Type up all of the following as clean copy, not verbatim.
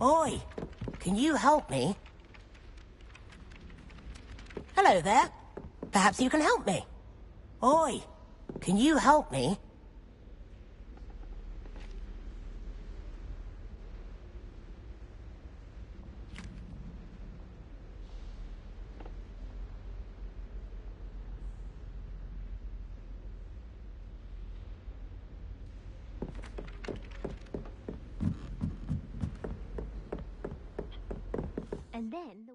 Oi, can you help me? Hello there. Perhaps you can help me. Oi, can you help me? And then the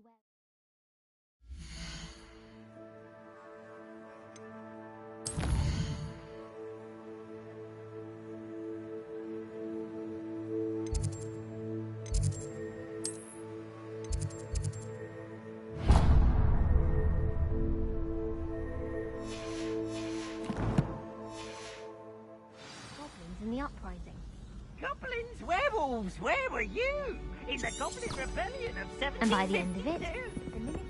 goblins in the uprising. Goblins, werewolves, where were you? In the Goblin Rebellion of 1752. And by the end of it, the mimics.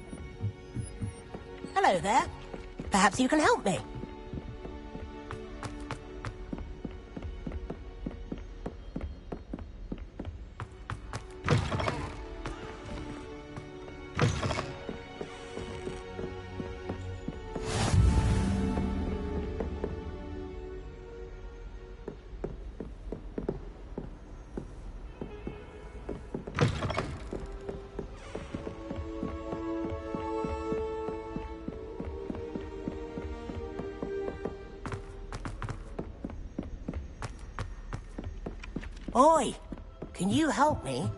Hello there. Perhaps you can help me. Oi, can you help me?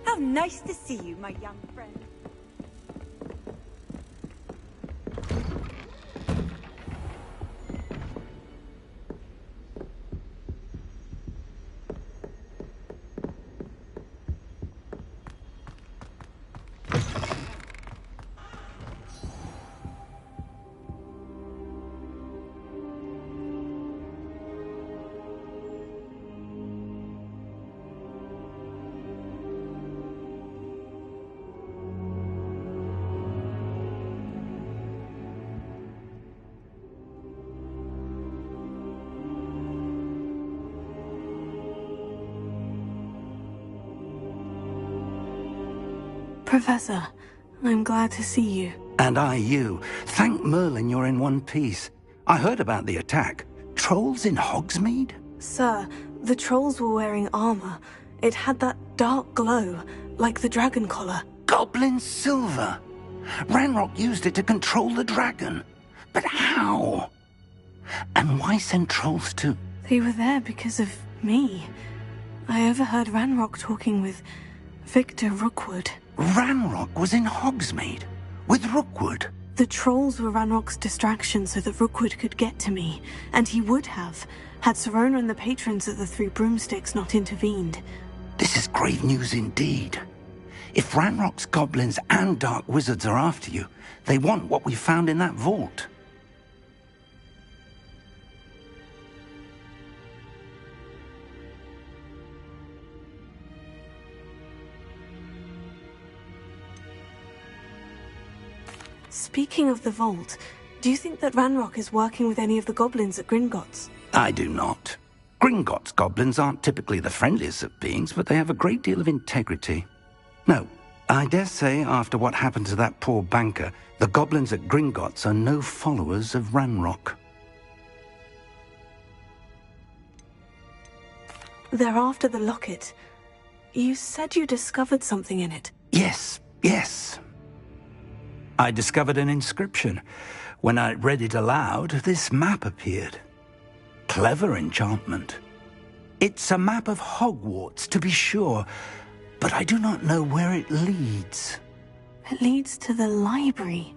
How nice to see you, my young friend. Professor, I'm glad to see you. And I you. Thank Merlin you're in one piece. I heard about the attack. Trolls in Hogsmeade? Sir, the trolls were wearing armor. It had that dark glow, like the dragon collar. Goblin silver! Ranrock used it to control the dragon. But how? And why send trolls to... They were there because of me. I overheard Ranrock talking with Victor Rookwood. Ranrock was in Hogsmeade? With Rookwood? The trolls were Ranrock's distraction so that Rookwood could get to me, and he would have, had Serona and the patrons of the Three Broomsticks not intervened. This is grave news indeed. If Ranrock's goblins and dark wizards are after you, they want what we found in that vault. Speaking of the vault, do you think that Ranrock is working with any of the goblins at Gringotts? I do not. Gringotts goblins aren't typically the friendliest of beings, but they have a great deal of integrity. No, I dare say after what happened to that poor banker, the goblins at Gringotts are no followers of Ranrock. They're after the locket. You said you discovered something in it. Yes. I discovered an inscription. When I read it aloud, this map appeared. Clever enchantment. It's a map of Hogwarts, to be sure, but I do not know where it leads. It leads to the library.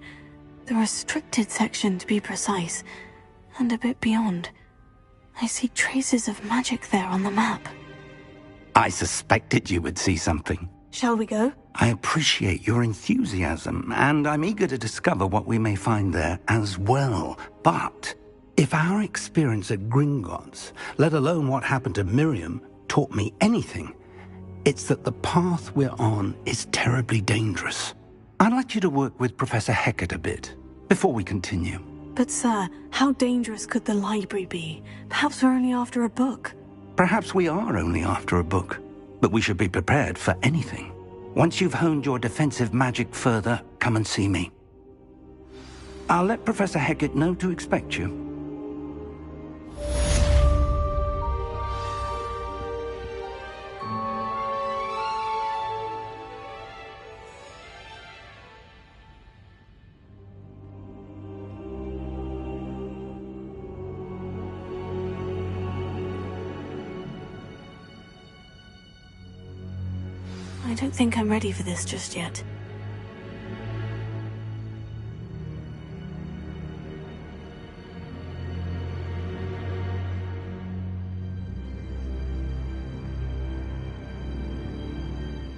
The restricted section, to be precise. And a bit beyond. I see traces of magic there on the map. I suspected you would see something. Shall we go? I appreciate your enthusiasm, and I'm eager to discover what we may find there as well. But if our experience at Gringotts, let alone what happened to Miriam, taught me anything, it's that the path we're on is terribly dangerous. I'd like you to work with Professor Hecat a bit, before we continue. But sir, how dangerous could the library be? Perhaps we're only after a book. Perhaps we are only after a book, but we should be prepared for anything. Once you've honed your defensive magic further, come and see me. I'll let Professor Hecat know to expect you. I don't think I'm ready for this just yet.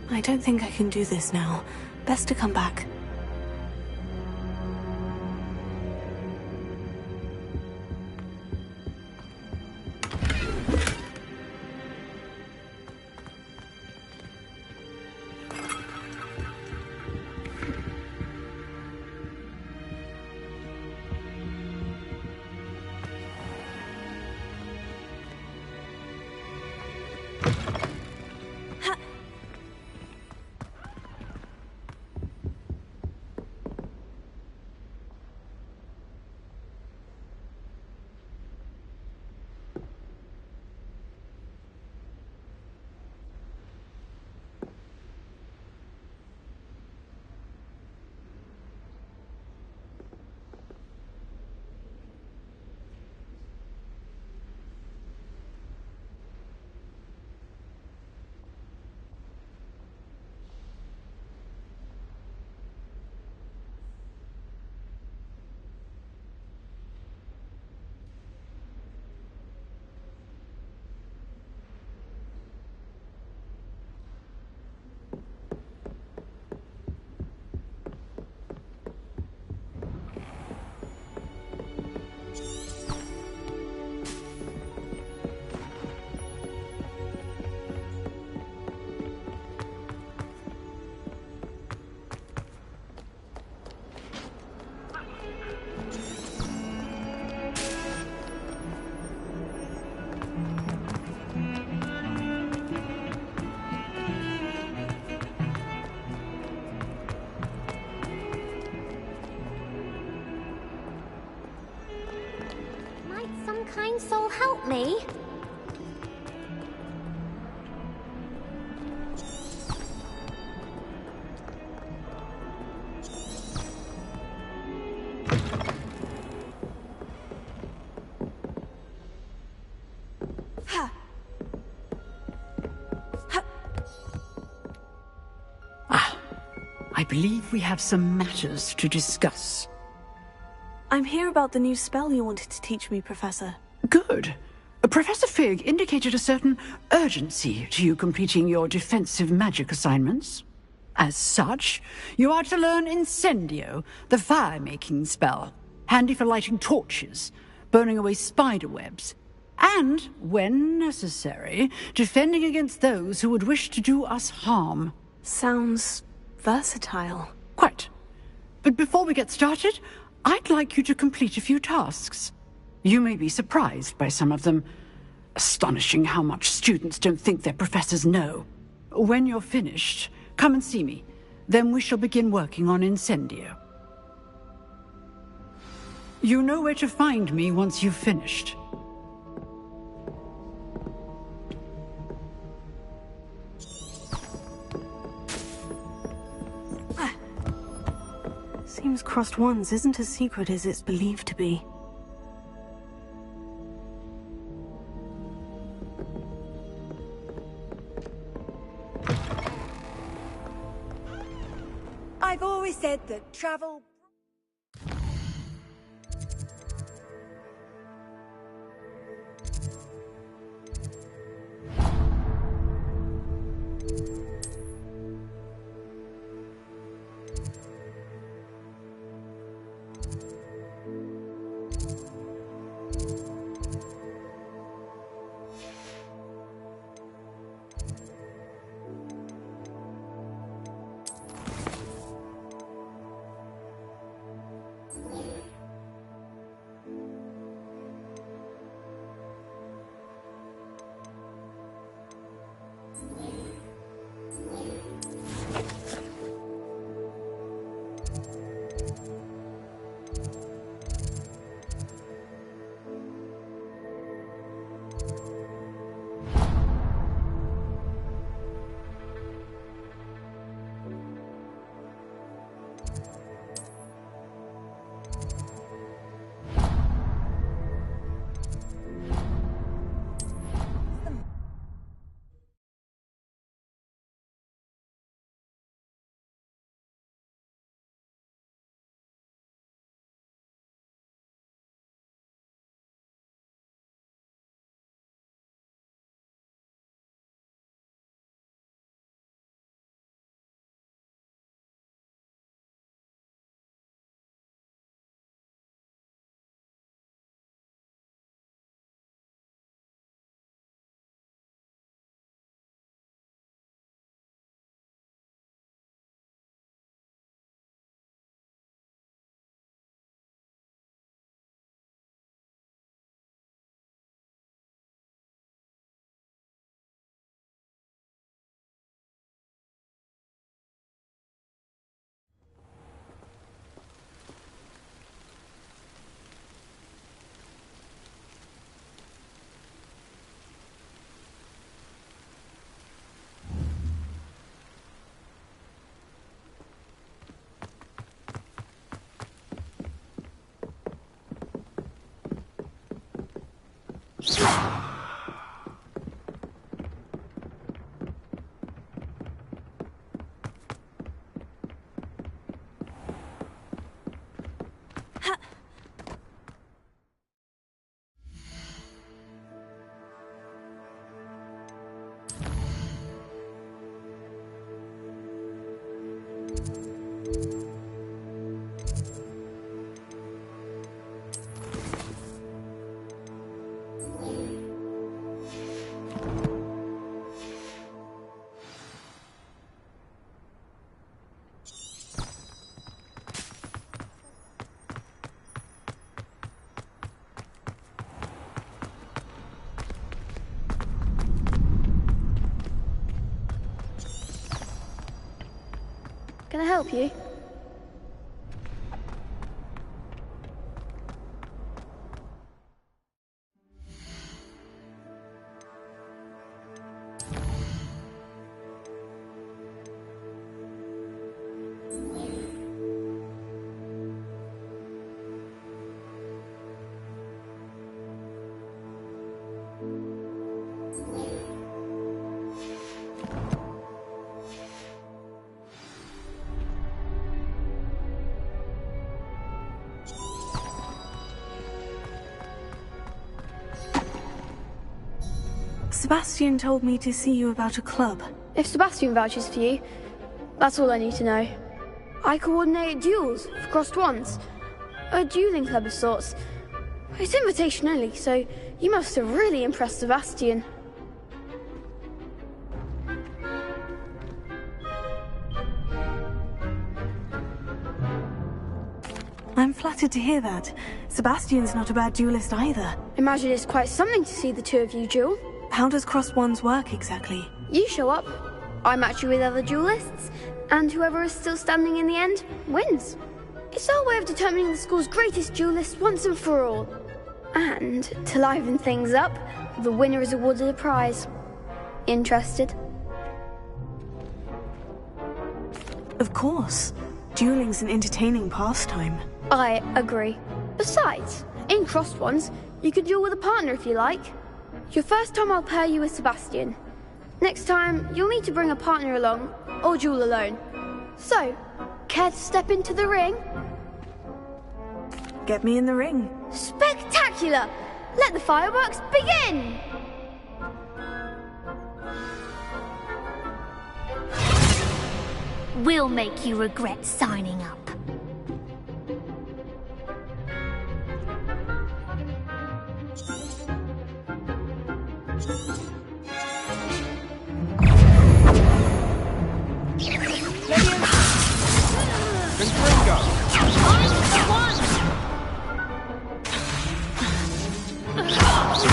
I don't think I can do this now. Best to come back. Kind soul help me? I believe we have some matters to discuss. I'm here about the new spell you wanted to teach me, Professor. Good. Professor Fig indicated a certain urgency to you completing your defensive magic assignments. As such, you are to learn Incendio, the fire-making spell, handy for lighting torches, burning away spider webs, and, when necessary, defending against those who would wish to do us harm. Sounds versatile. Quite. But before we get started, I'd like you to complete a few tasks. You may be surprised by some of them. Astonishing how much students don't think their professors know. When you're finished, come and see me. Then we shall begin working on Incendio. You know where to find me once you've finished. Seems Crossed Ones isn't as secret as it's believed to be. I've always said that travel... Can I help you? Sebastian told me to see you about a club. If Sebastian vouches for you, that's all I need to know. I coordinate duels for Crossed Ones. A dueling club of sorts. It's invitation only, so you must have really impressed Sebastian. flattered to hear that. Sebastian's not a bad duelist either. Imagine it's quite something to see the two of you duel. How does crossed wands work exactly? You show up, I match you with other duelists, and whoever is still standing in the end wins. It's our way of determining the school's greatest duelist once and for all. And to liven things up, the winner is awarded a prize. Interested? Of course. Dueling's an entertaining pastime. I agree. Besides, in crossed ones, you could duel with a partner if you like. Your first time I'll pair you with Sebastian. Next time, you'll need to bring a partner along, or duel alone. So, care to step into the ring? Get me in the ring. Spectacular! Let the fireworks begin! We'll make you regret signing up.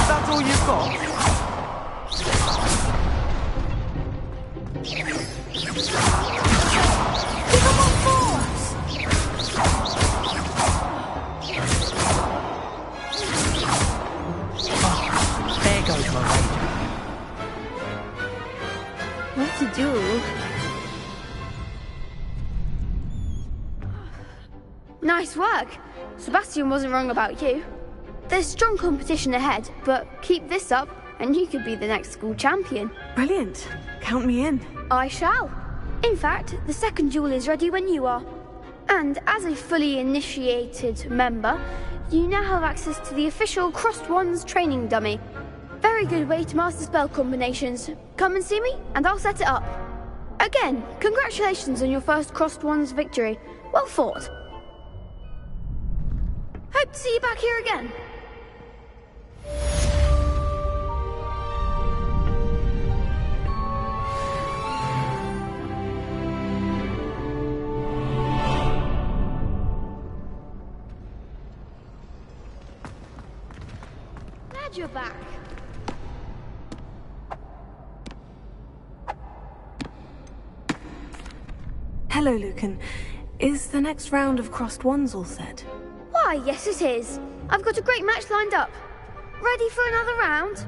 That's all you've got? There goes my ranger. What to do? Nice work. Sebastian wasn't wrong about you. There's strong competition ahead, but keep this up and you could be the next school champion. Brilliant. Count me in. I shall. In fact, the second duel is ready when you are. And as a fully initiated member, you now have access to the official Crossed Wands training dummy. Very good way to master spell combinations. Come and see me and I'll set it up. Again, congratulations on your first Crossed Wands victory. Well fought. Hope to see you back here again. Glad you're back. Hello, Lucan. Is the next round of crossed wands all set? Why, yes it is. I've got a great match lined up. Ready for another round?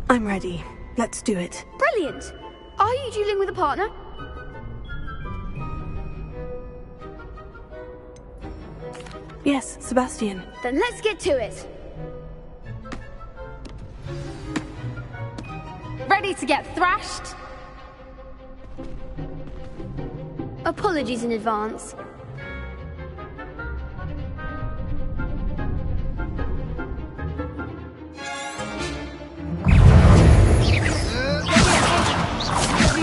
I'm ready. Let's do it. Brilliant. Are you dueling with a partner? Yes, Sebastian. Then let's get to it. Ready to get thrashed? Apologies in advance.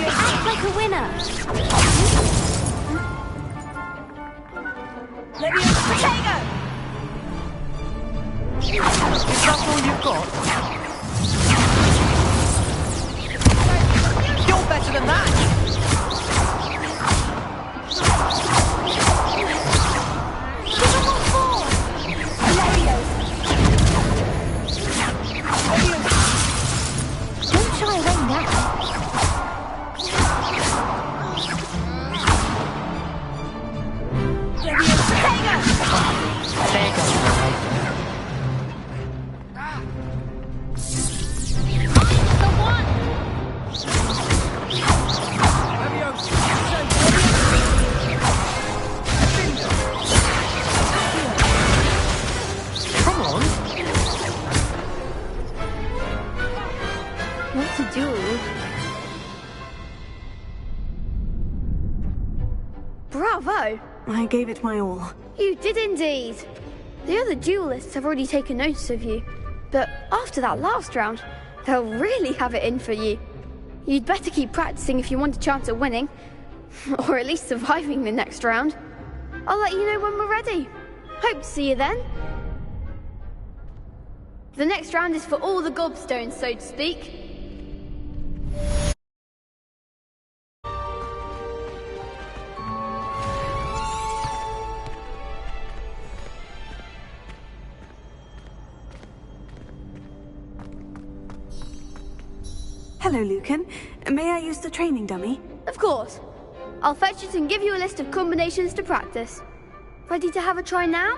Act like a winner. Potato! Is that all you've got? You're better than that! Don't shy away now. There goes the ranger. The one. Come on. What to do? Bravo! I gave it my all. You did indeed. The other duelists have already taken notice of you, but after that last round, they'll really have it in for you. You'd better keep practicing if you want a chance at winning. Or at least surviving the next round. I'll let you know when we're ready. Hope to see you then. The next round is for all the gobstones, so to speak. Hello, Lucan. May I use the training dummy? Of course. I'll fetch it and give you a list of combinations to practice. Ready to have a try now?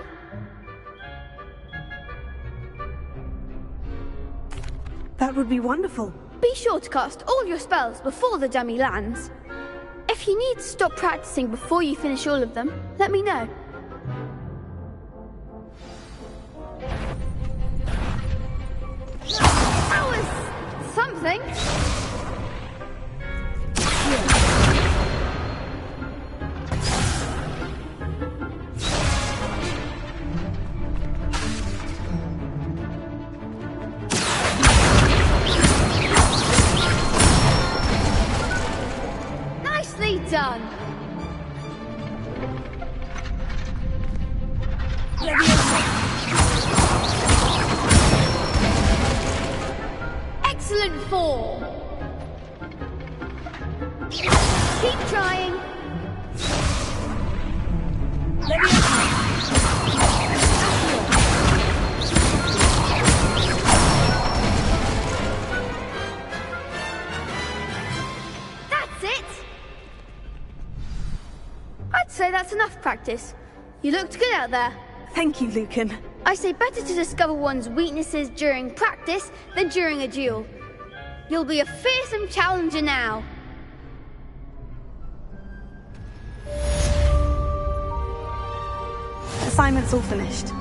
That would be wonderful. Be sure to cast all your spells before the dummy lands. If you need to stop practicing before you finish all of them, let me know. That was something. Nicely done. Excellent form. Keep trying. That's it. I'd say that's enough practice. You looked good out there. Thank you, Lucan. I say better to discover one's weaknesses during practice than during a duel. You'll be a fearsome challenger now. Assignment's all finished.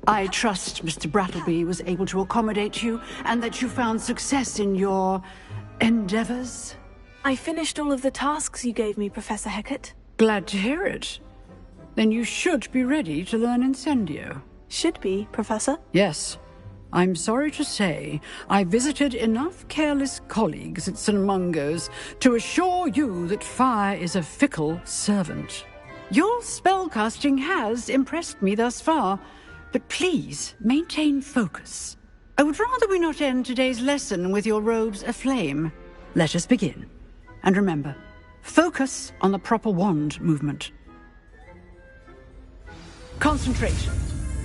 I trust Mr. Brattleby was able to accommodate you and that you found success in your endeavors. I finished all of the tasks you gave me, Professor Hecat. Glad to hear it. Then you should be ready to learn Incendio. Should be, Professor. Yes. I'm sorry to say, I visited enough careless colleagues at St. Mungo's to assure you that fire is a fickle servant. Your spellcasting has impressed me thus far, but please maintain focus. I would rather we not end today's lesson with your robes aflame. Let us begin. And remember, focus on the proper wand movement. Concentrate,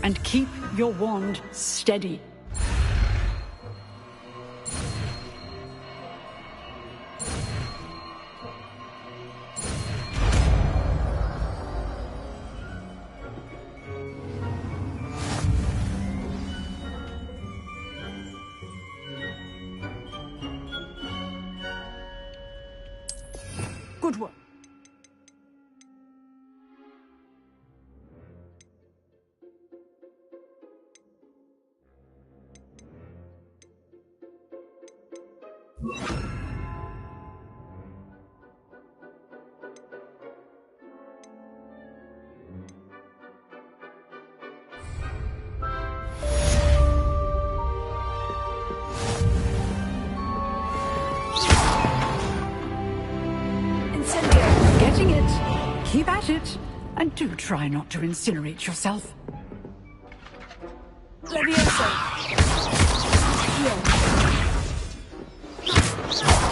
and keep your wand steady. Good work. Getting it. Keep at it. And do try not to incinerate yourself. Levioso.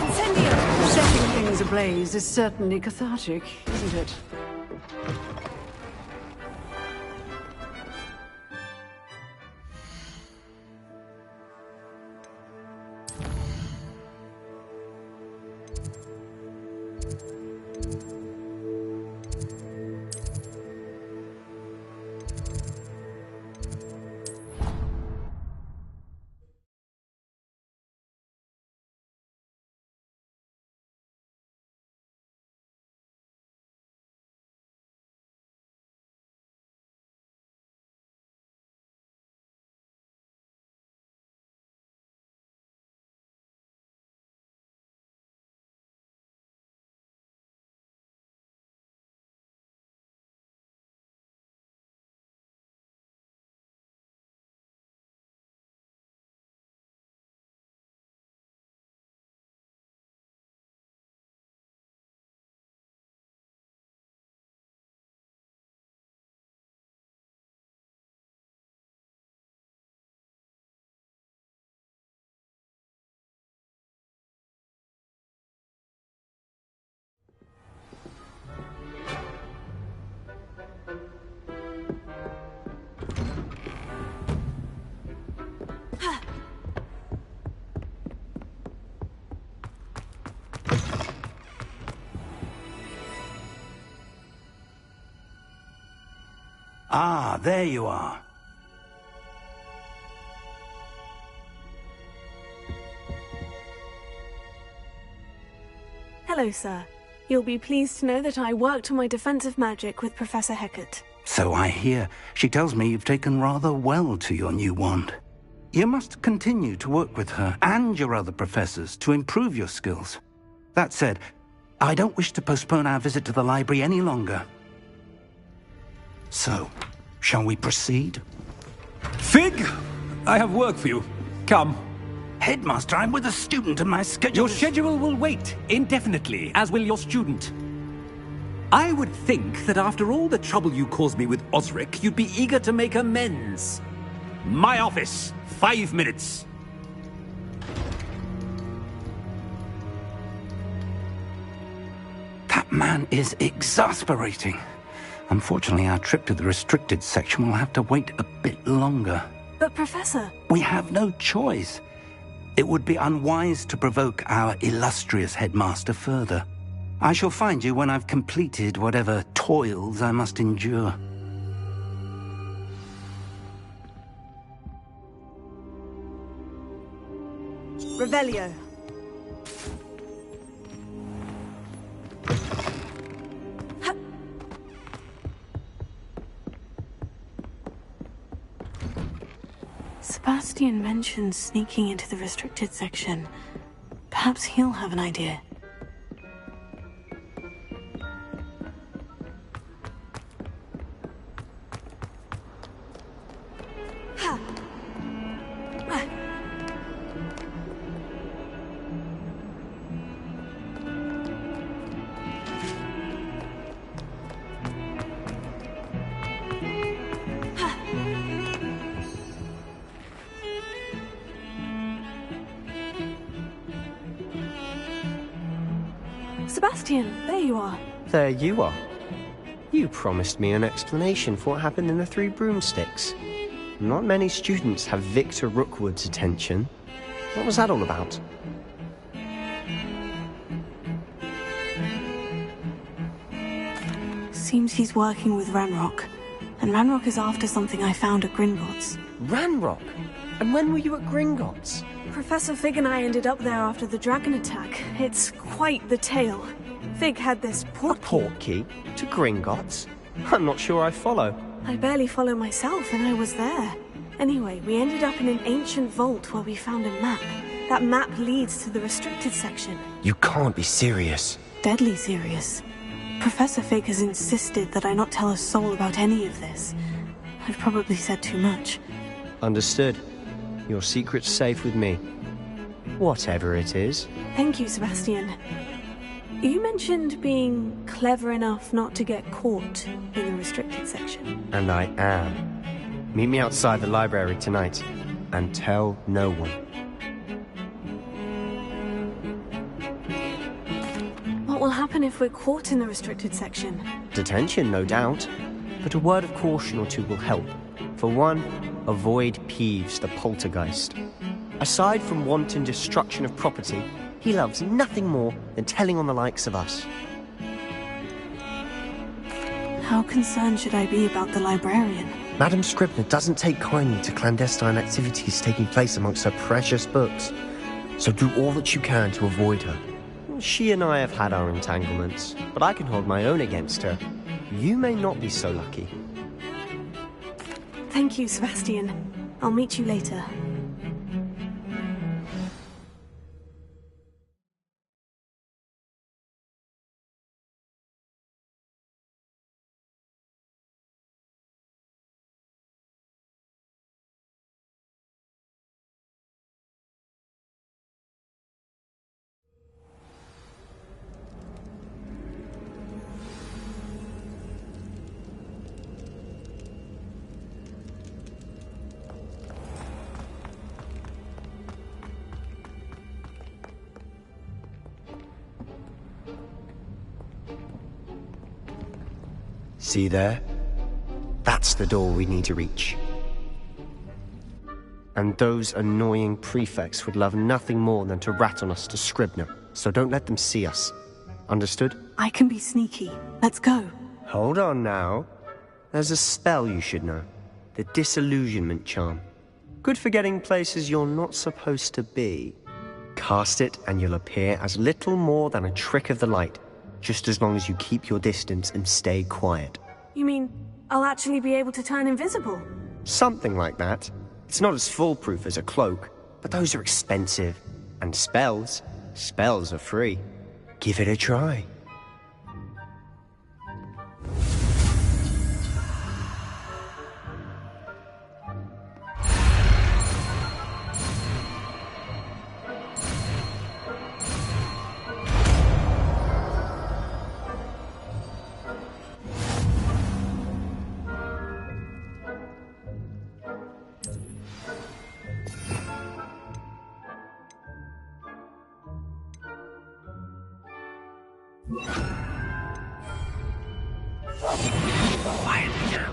Incendio. Setting things ablaze is certainly cathartic, isn't it? Ah, there you are. Hello, sir. You'll be pleased to know that I worked on my defensive magic with Professor Hecat. So I hear. She tells me you've taken rather well to your new wand. You must continue to work with her and your other professors to improve your skills. That said, I don't wish to postpone our visit to the library any longer. So, shall we proceed? Fig! I have work for you. Come. Headmaster, I'm with a student and my schedule Your schedule will wait indefinitely, as will your student. I would think that after all the trouble you caused me with Osric, you'd be eager to make amends. My office, 5 minutes. That man is exasperating. Unfortunately, our trip to the restricted section will have to wait a bit longer. But, Professor... We have no choice. It would be unwise to provoke our illustrious headmaster further. I shall find you when I've completed whatever toils I must endure. Revelio. Sebastian mentioned sneaking into the restricted section. Perhaps he'll have an idea. Sebastian, there you are. There you are. You promised me an explanation for what happened in the Three Broomsticks. Not many students have Victor Rookwood's attention. What was that all about? Seems he's working with Ranrock. And Ranrock is after something I found at Gringotts. Ranrock? And when were you at Gringotts? Professor Fig and I ended up there after the dragon attack. It's quite the tale. Fig had this port A port key? To Gringotts? I'm not sure I follow. I barely follow myself, and I was there. Anyway, we ended up in an ancient vault where we found a map. That map leads to the restricted section. You can't be serious. Deadly serious. Professor Fig has insisted that I not tell a soul about any of this. I've probably said too much. Understood. Your secret's safe with me. Whatever it is. Thank you, Sebastian. You mentioned being clever enough not to get caught in the restricted section. And I am. Meet me outside the library tonight, and tell no one. What will happen if we're caught in the restricted section? Detention, no doubt. But a word of caution or two will help. For one, avoid Peeves, the poltergeist. Aside from wanton destruction of property, he loves nothing more than telling on the likes of us. How concerned should I be about the librarian? Madame Scribner doesn't take kindly to clandestine activities taking place amongst her precious books. So do all that you can to avoid her. She and I have had our entanglements, but I can hold my own against her. You may not be so lucky. Thank you, Sebastian. I'll meet you later. See there? That's the door we need to reach. And those annoying prefects would love nothing more than to rat on us to Scribner, so don't let them see us. Understood? I can be sneaky. Let's go. Hold on now. There's a spell you should know. The Disillusionment Charm. Good for getting places you're not supposed to be. Cast it and you'll appear as little more than a trick of the light, just as long as you keep your distance and stay quiet. You mean I'll actually be able to turn invisible? Something like that. It's not as foolproof as a cloak, but those are expensive. And spells are free. Give it a try. Quietly now.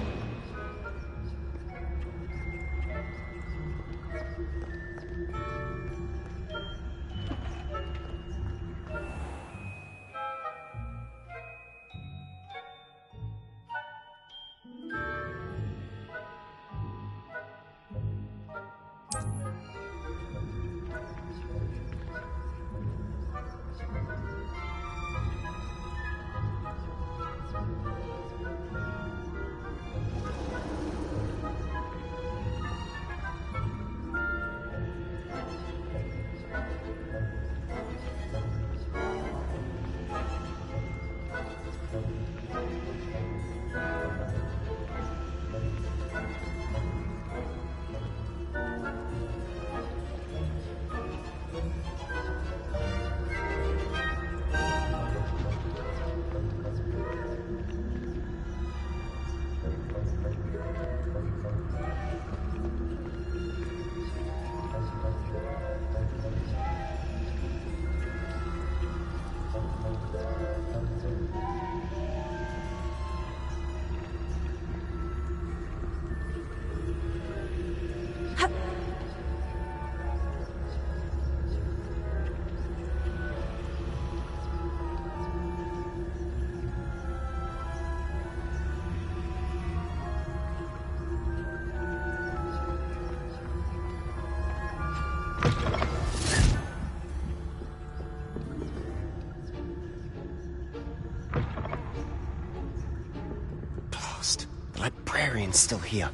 librarian's still here.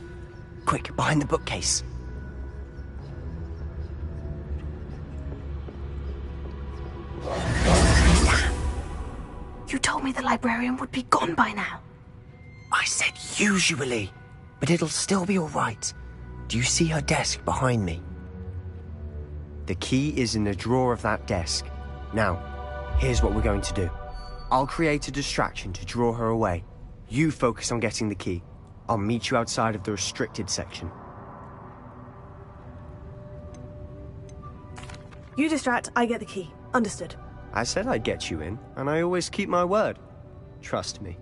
Quick, behind the bookcase. You told me the librarian would be gone by now. I said usually, but it'll still be all right. Do you see her desk behind me? The key is in the drawer of that desk. Now, here's what we're going to do. I'll create a distraction to draw her away. You focus on getting the key. I'll meet you outside of the restricted section. You distract, I get the key. Understood. I said I'd get you in, and I always keep my word. Trust me.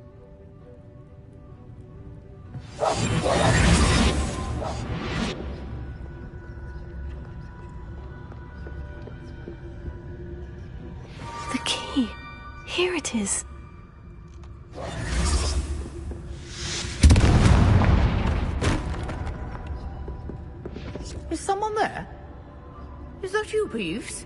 The key. Here it is. Is someone there? Is that you, Peeves?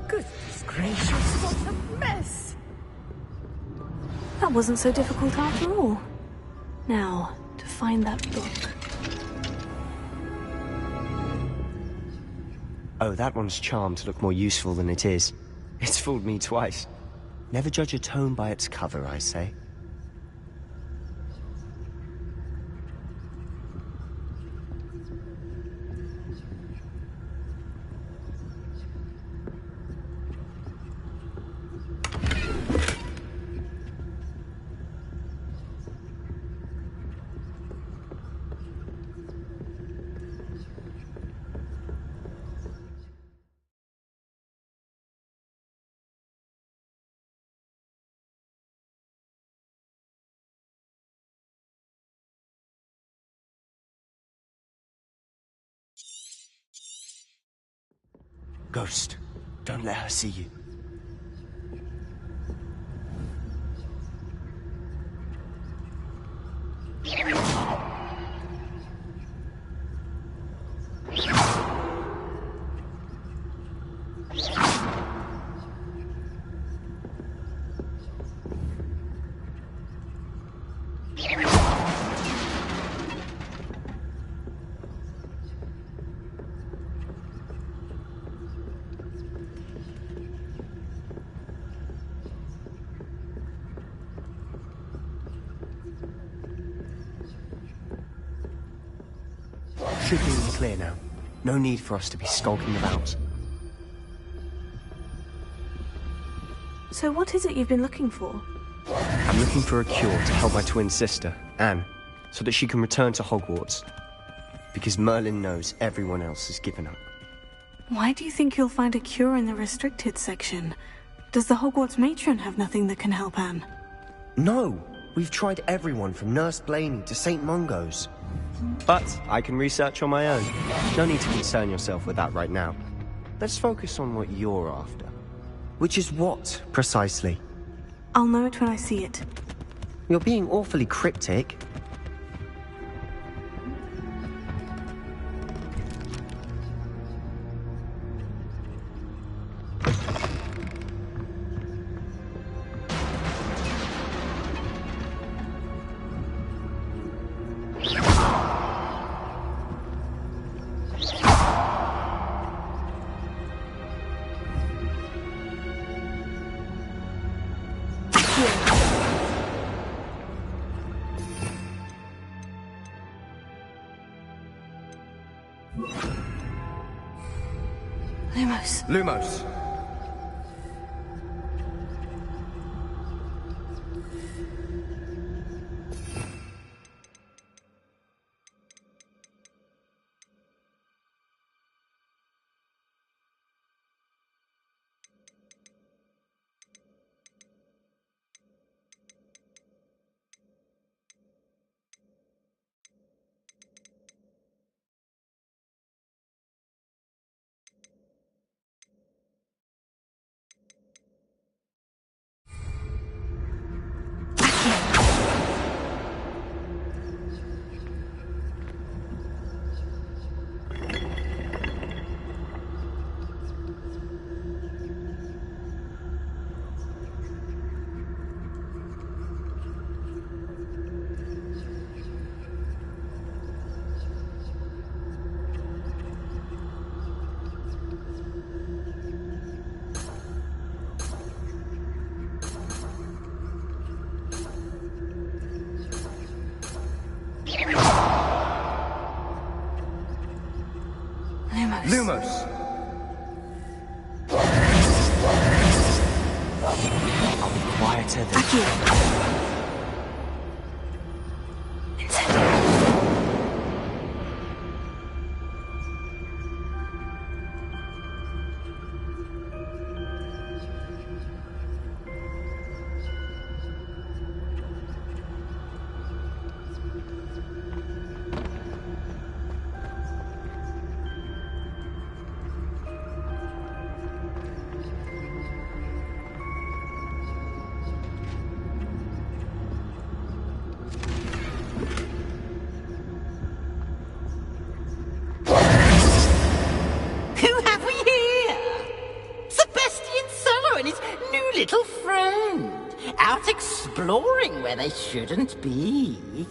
Goodness gracious, what a mess! That wasn't so difficult after all. Now, to find that book. Oh, that one's charmed to look more useful than it is. It's fooled me twice. Never judge a tome by its cover, I say. Ghost, don't let her see you. Should be in the clear now. No need for us to be skulking about. So what is it you've been looking for? I'm looking for a cure to help my twin sister, Anne, so that she can return to Hogwarts. Because Merlin knows everyone else has given up. Why do you think you'll find a cure in the restricted section? Does the Hogwarts matron have nothing that can help Anne? No! We've tried everyone from Nurse Blaney to St. Mungo's. But I can research on my own. No need to concern yourself with that right now. Let's focus on what you're after. Which is what, precisely? I'll know it when I see it. You're being awfully cryptic. Lumos. Lumos. Lumos! I'll be quieter than... Accio. Who have we here? Sebastian Solo and his new little friend. Out exploring where they shouldn't be.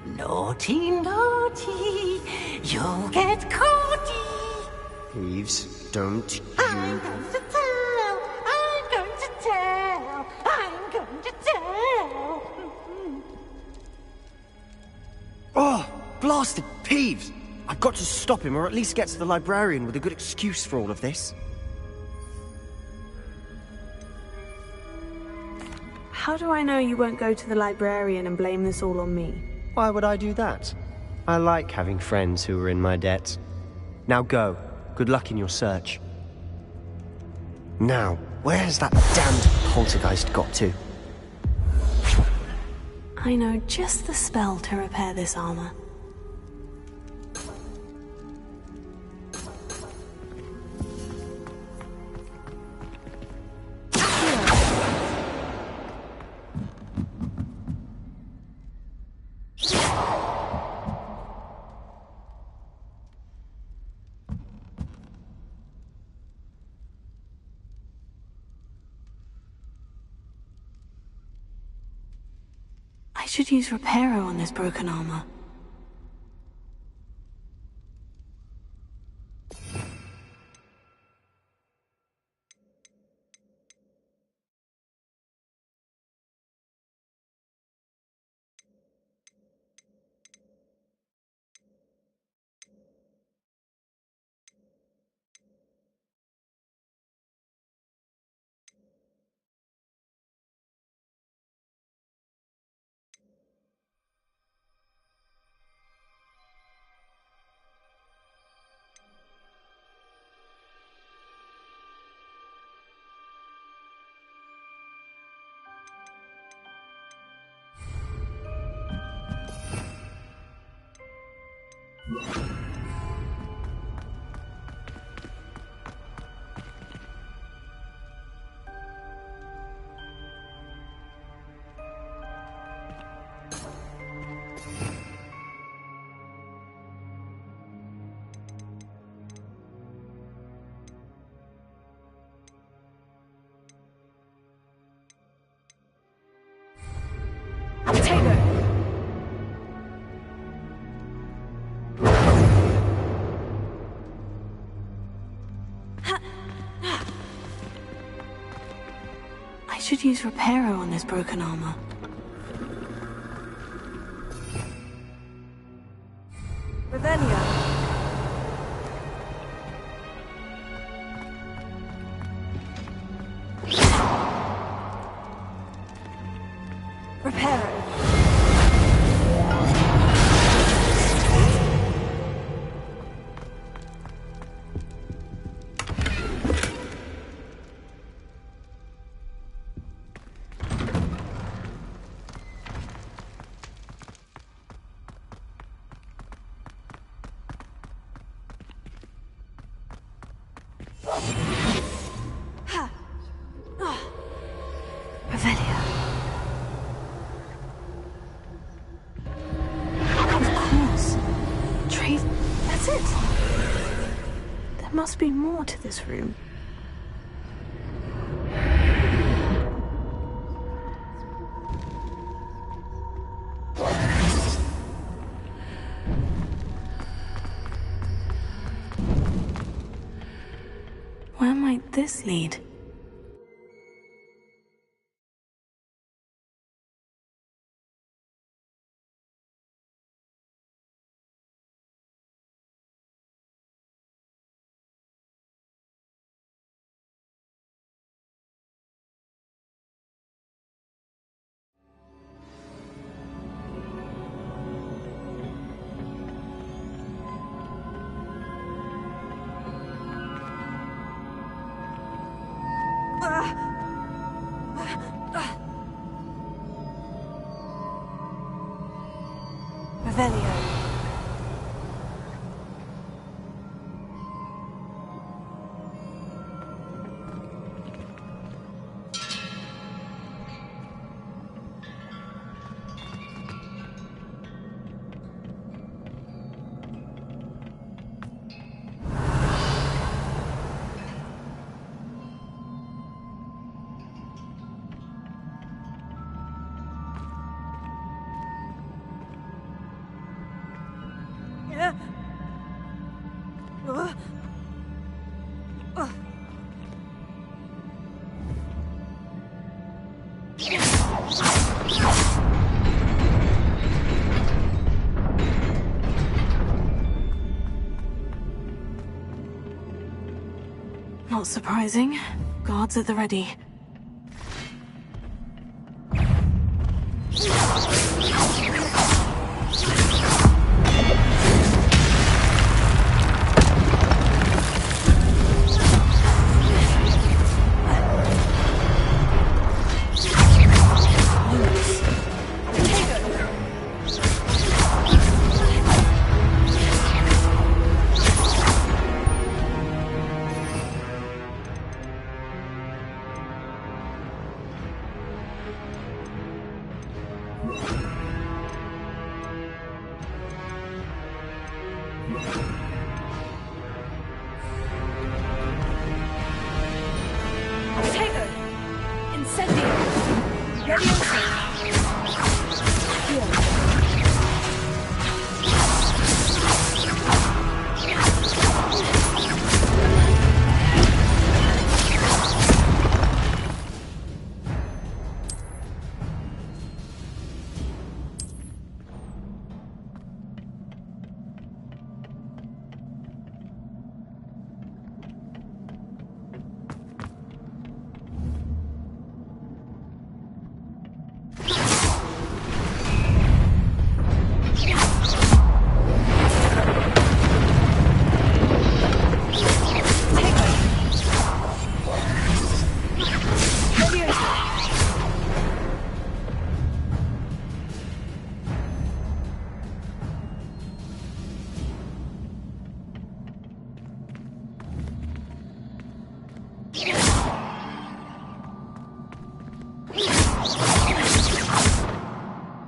Naughty, naughty. You'll get caughty. Peeves, don't you... I'm going to tell. I'm going to tell. I'm going to tell. Oh, blasted Peeves! I've got to stop him, or at least get to the librarian with a good excuse for all of this. How do I know you won't go to the librarian and blame this all on me? Why would I do that? I like having friends who are in my debt. Now go. Good luck in your search. Now, where has that damned poltergeist got to? I know just the spell to repair this armor. I should use Reparo on this broken armor. I should use Reparo on this broken armor. Revelio. Reparo. There must be more to this room. Where might this lead? Revelio. Not surprising. Guards at the ready.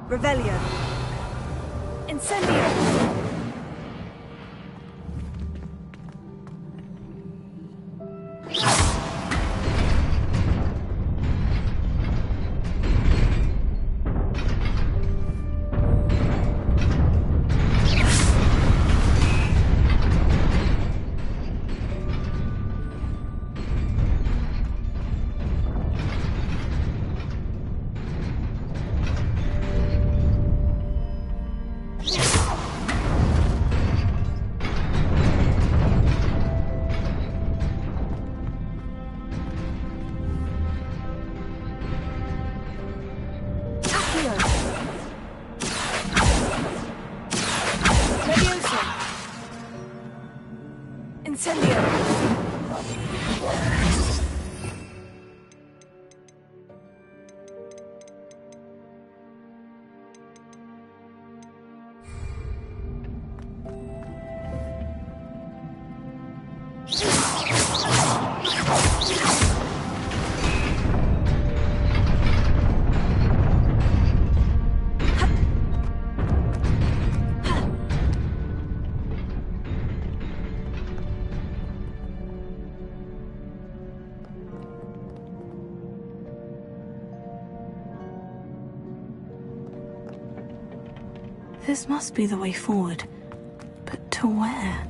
Revelio. Incendio. This must be the way forward. But to where?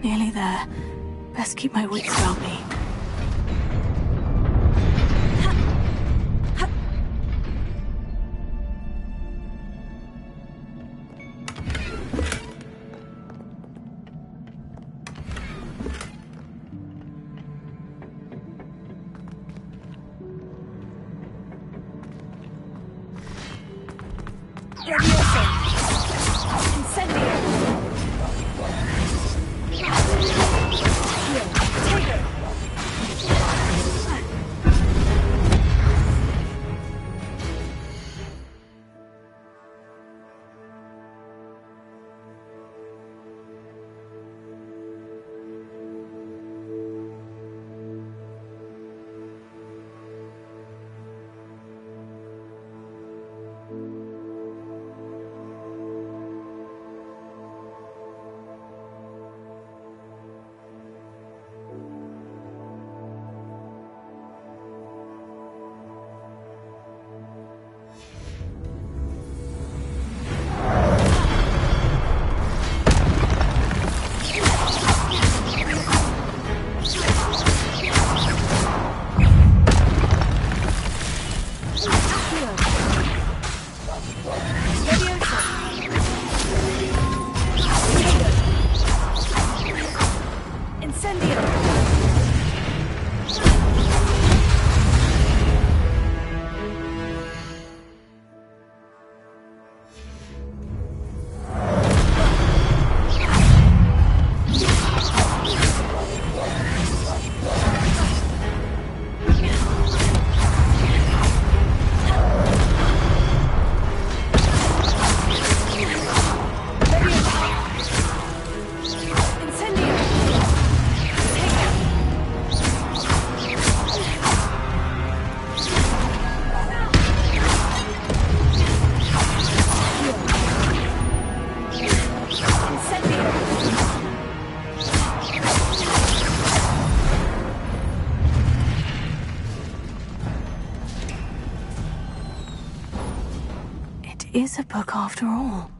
Nearly there. Best keep my wits about me. Incendio. is a book after all.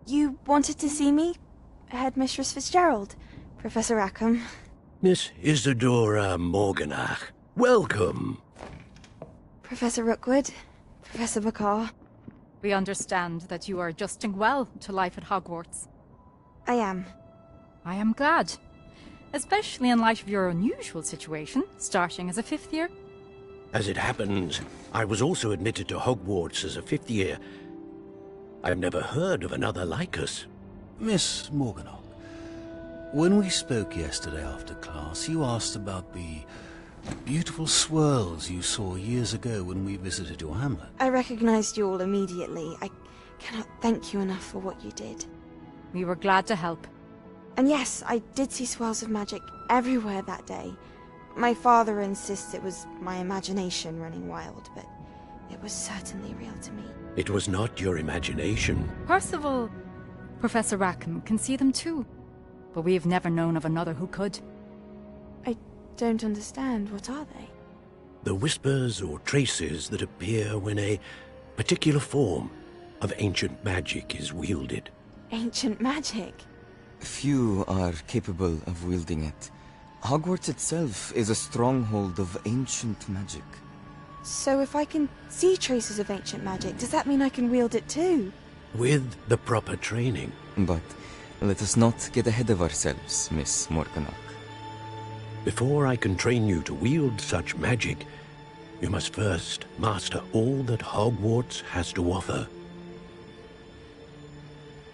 You wanted to see me? Headmistress Fitzgerald? Professor Rackham? Miss Isadora Morganach, welcome. Professor Rookwood? Professor Bakar? We understand that you are adjusting well to life at Hogwarts. I am. I am glad. Especially in light of your unusual situation, starting as a 5th year. As it happens, I was also admitted to Hogwarts as a 5th year. I've never heard of another like us. Miss Morganach, when we spoke yesterday after class, you asked about the beautiful swirls you saw years ago when we visited your hamlet. I recognized you all immediately. I cannot thank you enough for what you did. We were glad to help. And yes, I did see swirls of magic everywhere that day. My father insists it was my imagination running wild, but it was certainly real to me. It was not your imagination. Percival, Professor Rackham can see them too. But we have never known of another who could. I don't understand. What are they? The whispers or traces that appear when a particular form of ancient magic is wielded. Ancient magic? Few are capable of wielding it. Hogwarts itself is a stronghold of ancient magic. So if I can see traces of ancient magic, does that mean I can wield it too? With the proper training. But let us not get ahead of ourselves, Miss Morganach. Before I can train you to wield such magic, you must first master all that Hogwarts has to offer.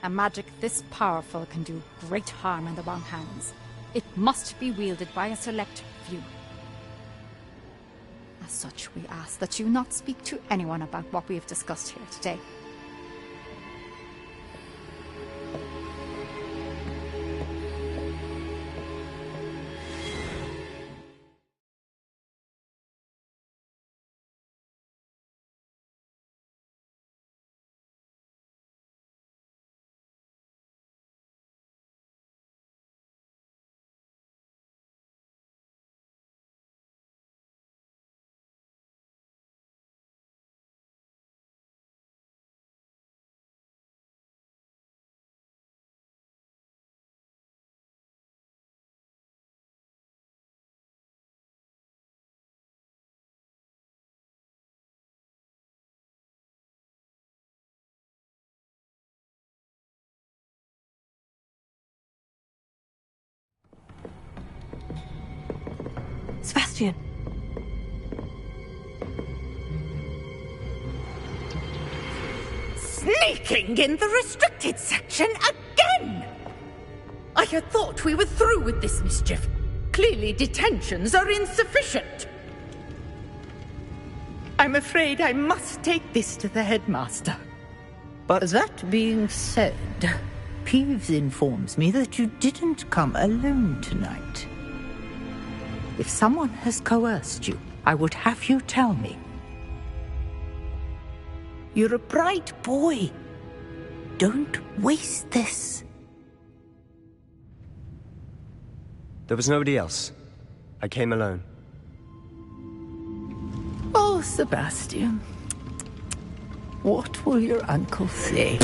A magic this powerful can do great harm in the wrong hands. It must be wielded by a select few. As such, we ask that you not speak to anyone about what we have discussed here today. Sebastian. Sneaking in the restricted section again! I had thought we were through with this mischief. Clearly detentions are insufficient. I'm afraid I must take this to the headmaster. But that being said, Peeves informs me that you didn't come alone tonight. If someone has coerced you, I would have you tell me. You're a bright boy. Don't waste this. There was nobody else. I came alone. Oh, Sebastian. What will your uncle say?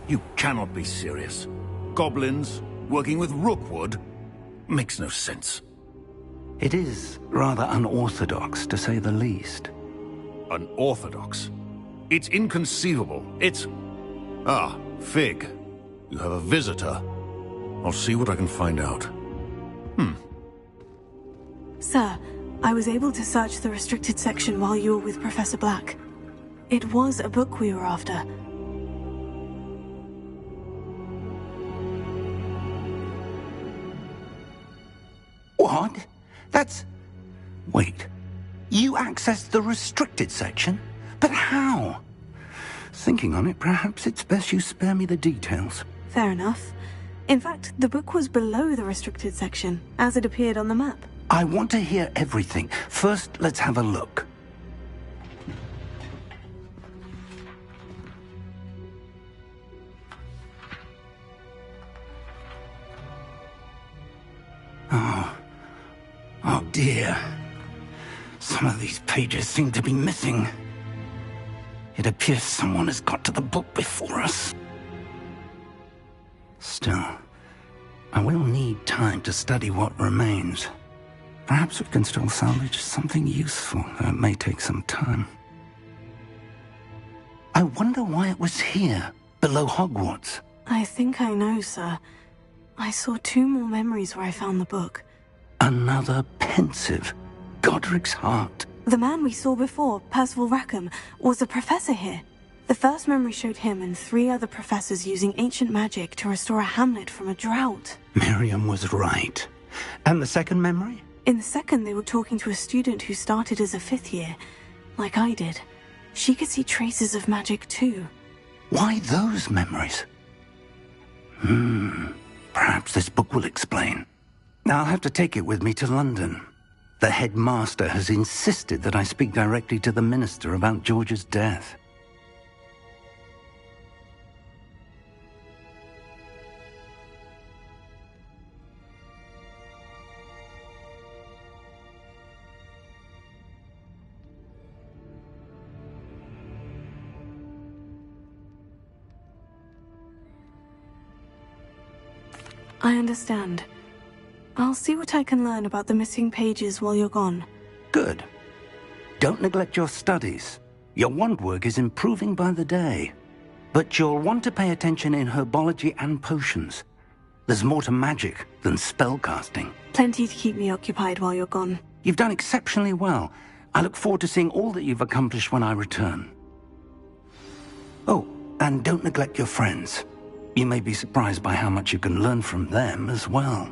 You cannot be serious. Goblins working with Rookwood? Makes no sense. It is rather unorthodox, to say the least. Unorthodox? It's inconceivable. It's... Ah, Fig. You have a visitor. I'll see what I can find out. Sir, I was able to search the restricted section while you were with Professor Black. It was a book we were after. What? That's... Wait. You accessed the restricted section? But how? Thinking on it, perhaps it's best you spare me the details. Fair enough. In fact, the book was below the restricted section, as it appeared on the map. I want to hear everything. First, let's have a look. Oh dear. Some of these pages seem to be missing. It appears someone has got to the book before us. Still, I will need time to study what remains. Perhaps we can still salvage something useful, though it may take some time. I wonder why it was here, below Hogwarts. I think I know, sir. I saw 2 more memories where I found the book. Another pensive. Godric's heart. The man we saw before, Percival Rackham, was a professor here. The first memory showed him and 3 other professors using ancient magic to restore a hamlet from a drought. Miriam was right. And the second memory? In the second, they were talking to a student who started as a 5th year, like I did. She could see traces of magic too. Why those memories? Perhaps this book will explain. I'll have to take it with me to London. The headmaster has insisted that I speak directly to the minister about George's death. I understand. I'll see what I can learn about the missing pages while you're gone. Good. Don't neglect your studies. Your wand work is improving by the day. But you'll want to pay attention in herbology and potions. There's more to magic than spellcasting. Plenty to keep me occupied while you're gone. You've done exceptionally well. I look forward to seeing all that you've accomplished when I return. Oh, and don't neglect your friends. You may be surprised by how much you can learn from them as well.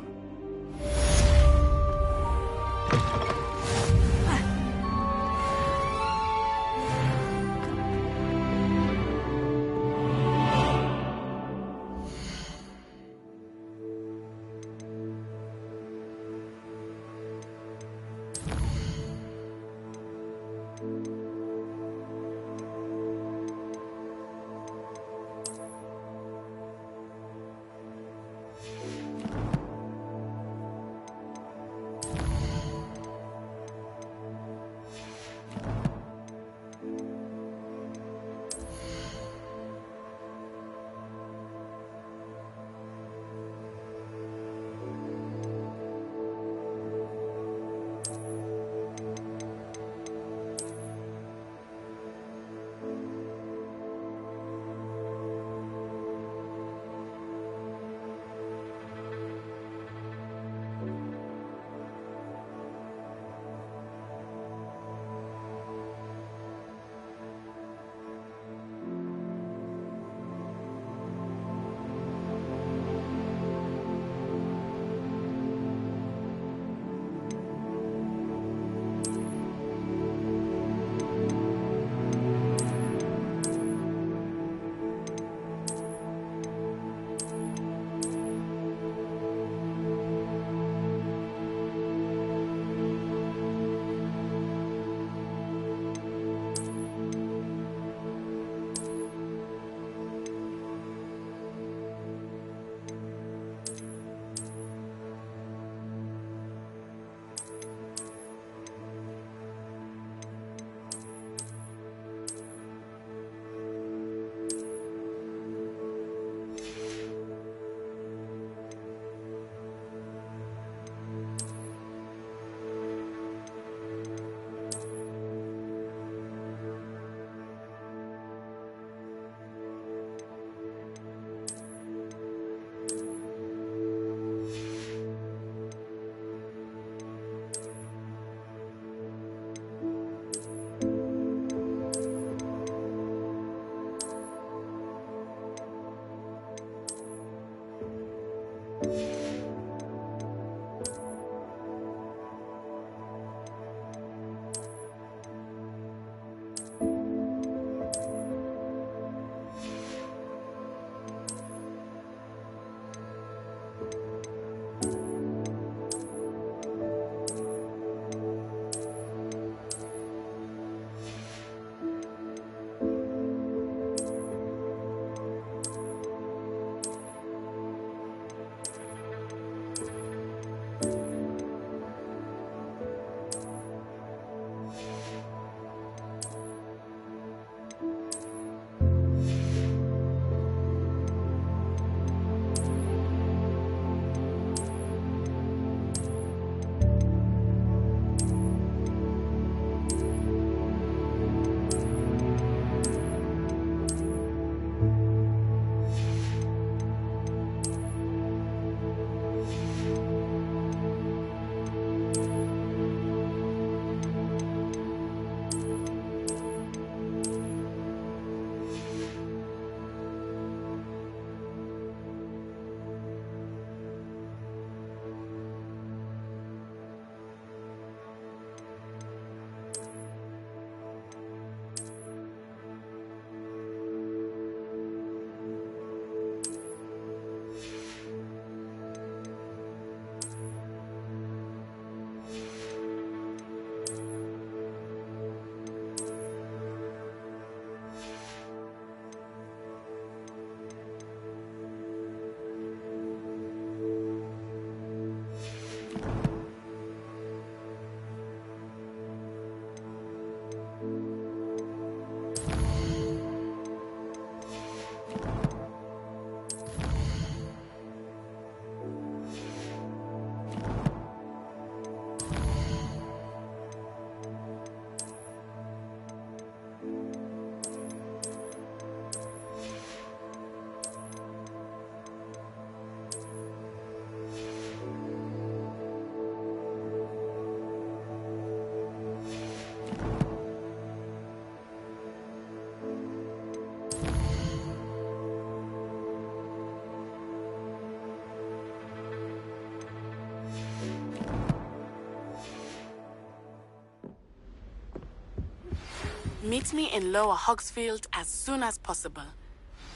Meet me in Lower Hogsfield as soon as possible.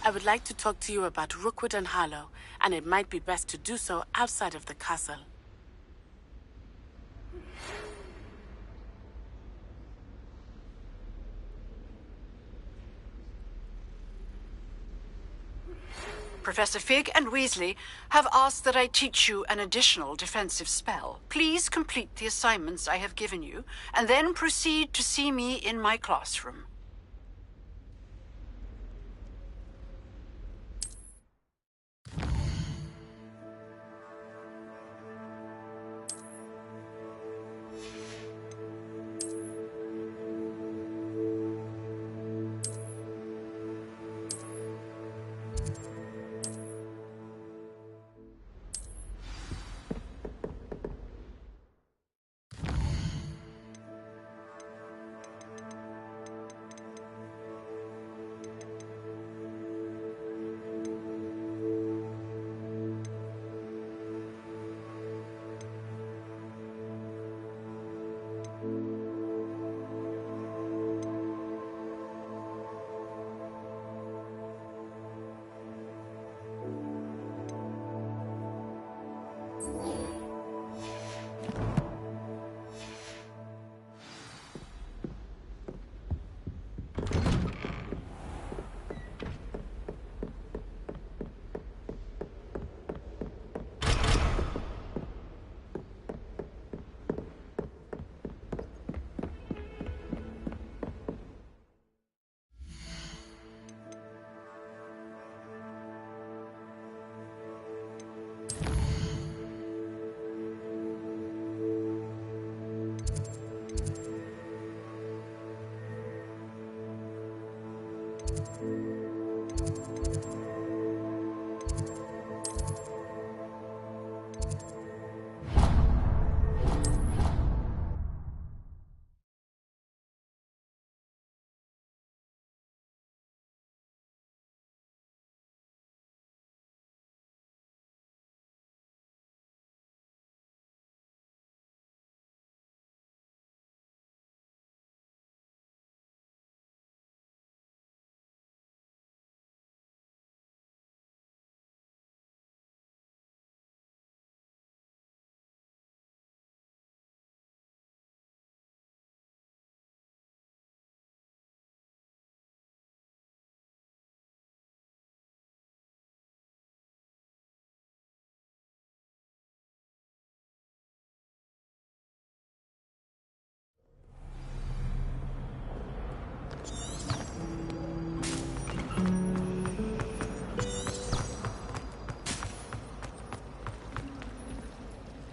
I would like to talk to you about Rookwood and Harlow, and it might be best to do so outside of the castle. Professor Fig and Weasley have asked that I teach you an additional defensive spell. Please complete the assignments I have given you, and then proceed to see me in my classroom.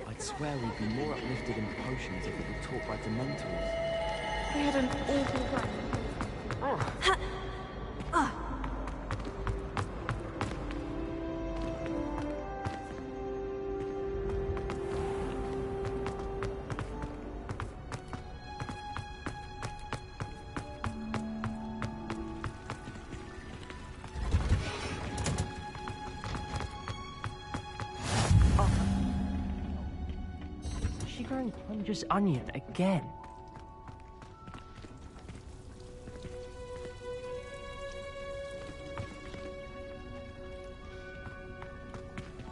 I swear we'd be more uplifted in potions if it were taught by Dementors. I had an awful plan. Growing Punger's onion again.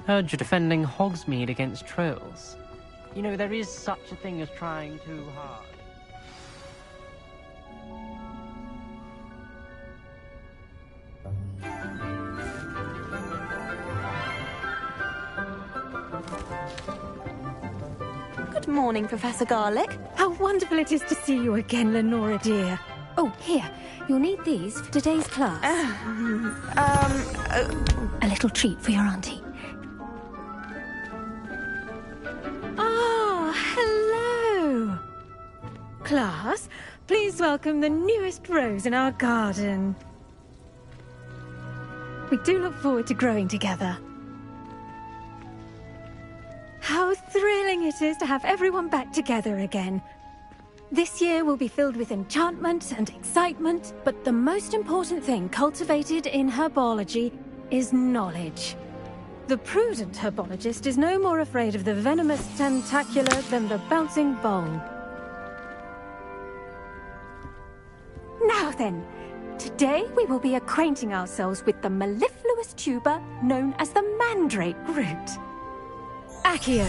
Heard you're defending Hogsmeade against trolls. You know, there is such a thing as trying too hard. Good morning, Professor Garlick. How wonderful it is to see you again, Lenora dear. Oh, here. You'll need these for today's class. A little treat for your auntie. Ah, hello. Class, please welcome the newest rose in our garden. We do look forward to growing together. How thrilling it is to have everyone back together again. This year will be filled with enchantment and excitement, but the most important thing cultivated in herbology is knowledge. The prudent herbologist is no more afraid of the venomous tentacular than the bouncing bowl. Now then. Today we will be acquainting ourselves with the mellifluous tuber known as the mandrake root. Accio.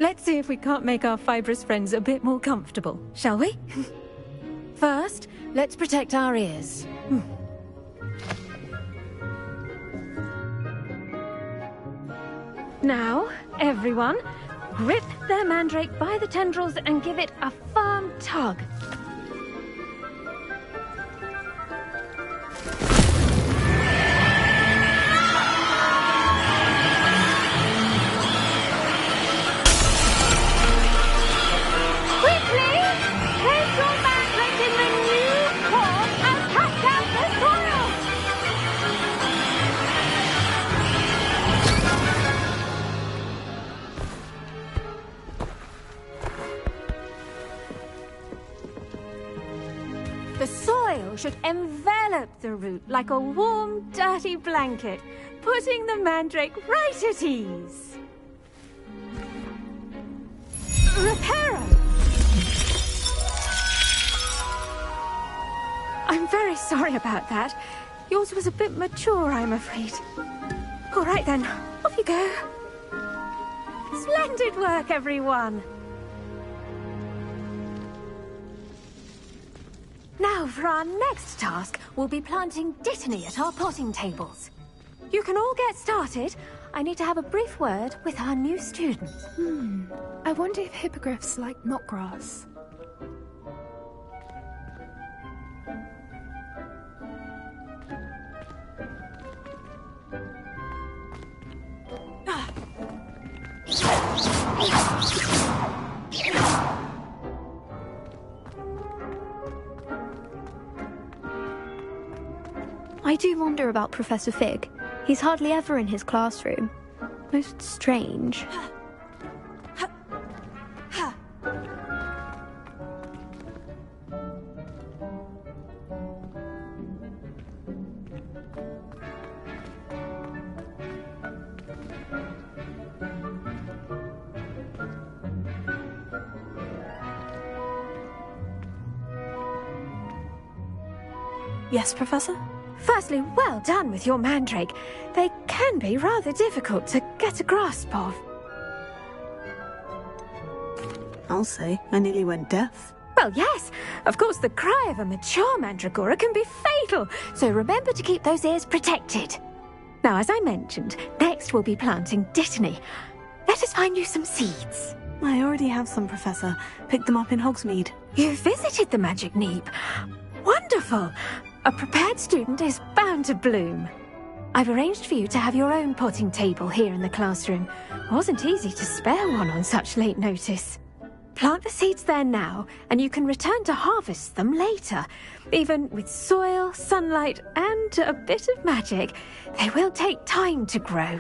Let's see if we can't make our fibrous friends a bit more comfortable, shall we? First, let's protect our ears. Now, everyone, grip their mandrake by the tendrils and give it a firm tug. Quickly! Place your mandrake in the new pot and pack out the soil! The soil should envelop the root like a warm, dirty blanket, putting the mandrake right at ease. Reparo! I'm very sorry about that. Yours was a bit mature, I'm afraid. All right then, off you go. Splendid work, everyone. Now, for our next task, we'll be planting dittany at our potting tables. You can all get started. I need to have a brief word with our new student. I wonder if hippogriffs like knotgrass. I do wonder about Professor Fig. He's hardly ever in his classroom. Most strange. Yes, Professor? Firstly, well done with your mandrake. They can be rather difficult to get a grasp of. I'll say, I nearly went deaf. Well, yes. Of course, the cry of a mature mandragora can be fatal, so remember to keep those ears protected. Now, as I mentioned, next we'll be planting dittany. Let us find you some seeds. I already have some, Professor. Picked them up in Hogsmeade. You visited the Magic Neep. Wonderful. A prepared student is bound to bloom. I've arranged for you to have your own potting table here in the classroom. Wasn't easy to spare one on such late notice. Plant the seeds there now, and you can return to harvest them later. Even with soil, sunlight, and a bit of magic, they will take time to grow.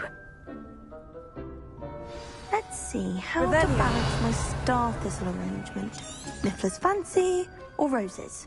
Let's see, how to balance my star thistle arrangement. Niffler's Fancy or roses?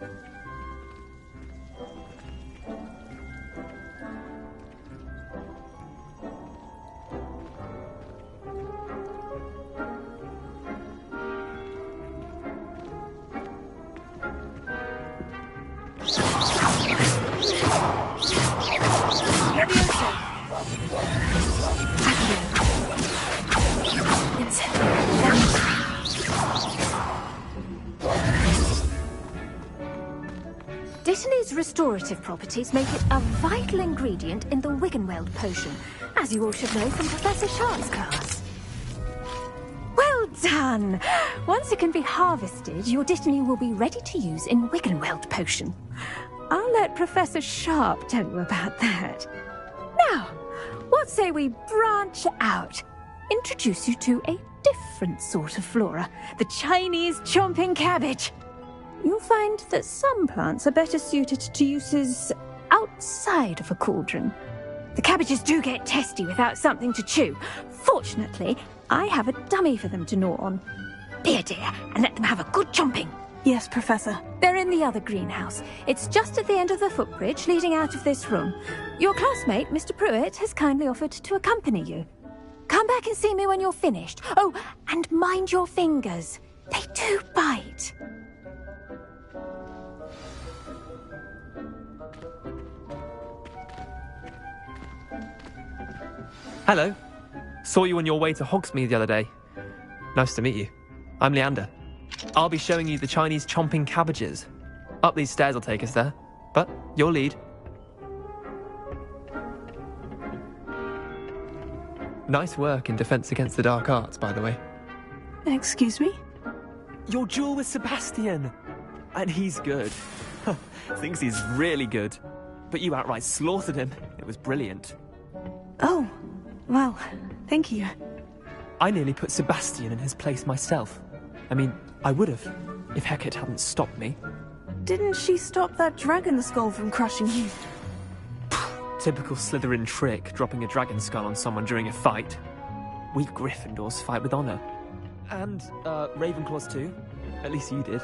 Dittany's restorative properties make it a vital ingredient in the Wiggenweld potion, as you all should know from Professor Sharp's class. Well done! Once it can be harvested, your dittany will be ready to use in Wiggenweld potion. I'll let Professor Sharp tell you about that. Now, what say we branch out? Introduce you to a different sort of flora, the Chinese chomping cabbage. You'll find that some plants are better suited to uses outside of a cauldron. The cabbages do get testy without something to chew. Fortunately, I have a dummy for them to gnaw on. Be a dear and let them have a good chomping. Yes, Professor. They're in the other greenhouse. It's just at the end of the footbridge leading out of this room. Your classmate, Mr. Pruitt, has kindly offered to accompany you. Come back and see me when you're finished. Oh, and mind your fingers. They do bite. Hello. Saw you on your way to Hogsmeade the other day. Nice to meet you. I'm Leander. I'll be showing you the Chinese chomping cabbages. Up these stairs will take us there, but your lead. Nice work in Defense Against the Dark Arts, by the way. Excuse me? Your duel with Sebastian! And he's good. Thinks he's really good. But you outright slaughtered him. It was brilliant. Oh, well, thank you. I nearly put Sebastian in his place myself. I mean, I would have, if Hecate hadn't stopped me. Didn't she stop that dragon skull from crushing you? Typical Slytherin trick, dropping a dragon skull on someone during a fight. We Gryffindors fight with honor. And, Ravenclaws too. At least you did.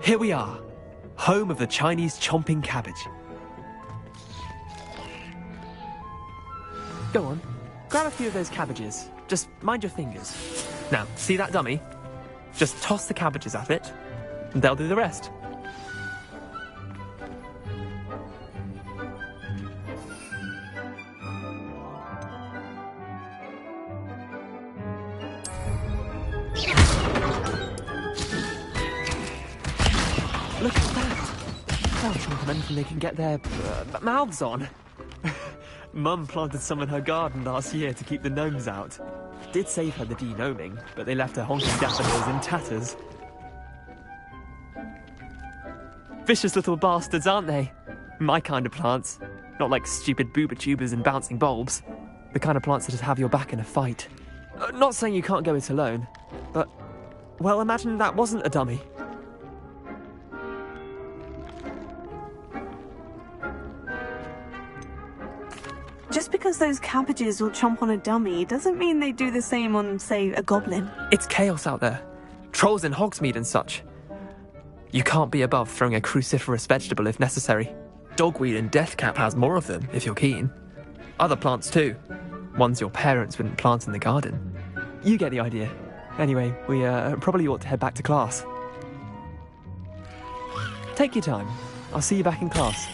Here we are, home of the Chinese chomping cabbage. Go on, grab a few of those cabbages. Just mind your fingers. Now, see that dummy? Just toss the cabbages at it, and they'll do the rest. Look at that! They'll chomp on anything they can get their mouths on. Mum planted some in her garden last year to keep the gnomes out. Did save her the de-gnoming, but they left her honking daffodils in tatters. Vicious little bastards, aren't they? My kind of plants. Not like stupid booba tubers and bouncing bulbs. The kind of plants that just have your back in a fight. Not saying you can't go it alone, but, well, imagine that wasn't a dummy. Just because those cabbages will chomp on a dummy doesn't mean they do the same on, say, a goblin. It's chaos out there. Trolls in Hogsmeade and such. You can't be above throwing a cruciferous vegetable if necessary. Dogweed and deathcap has more of them, if you're keen. Other plants too. Ones your parents wouldn't plant in the garden. You get the idea. Anyway, we probably ought to head back to class. Take your time. I'll see you back in class.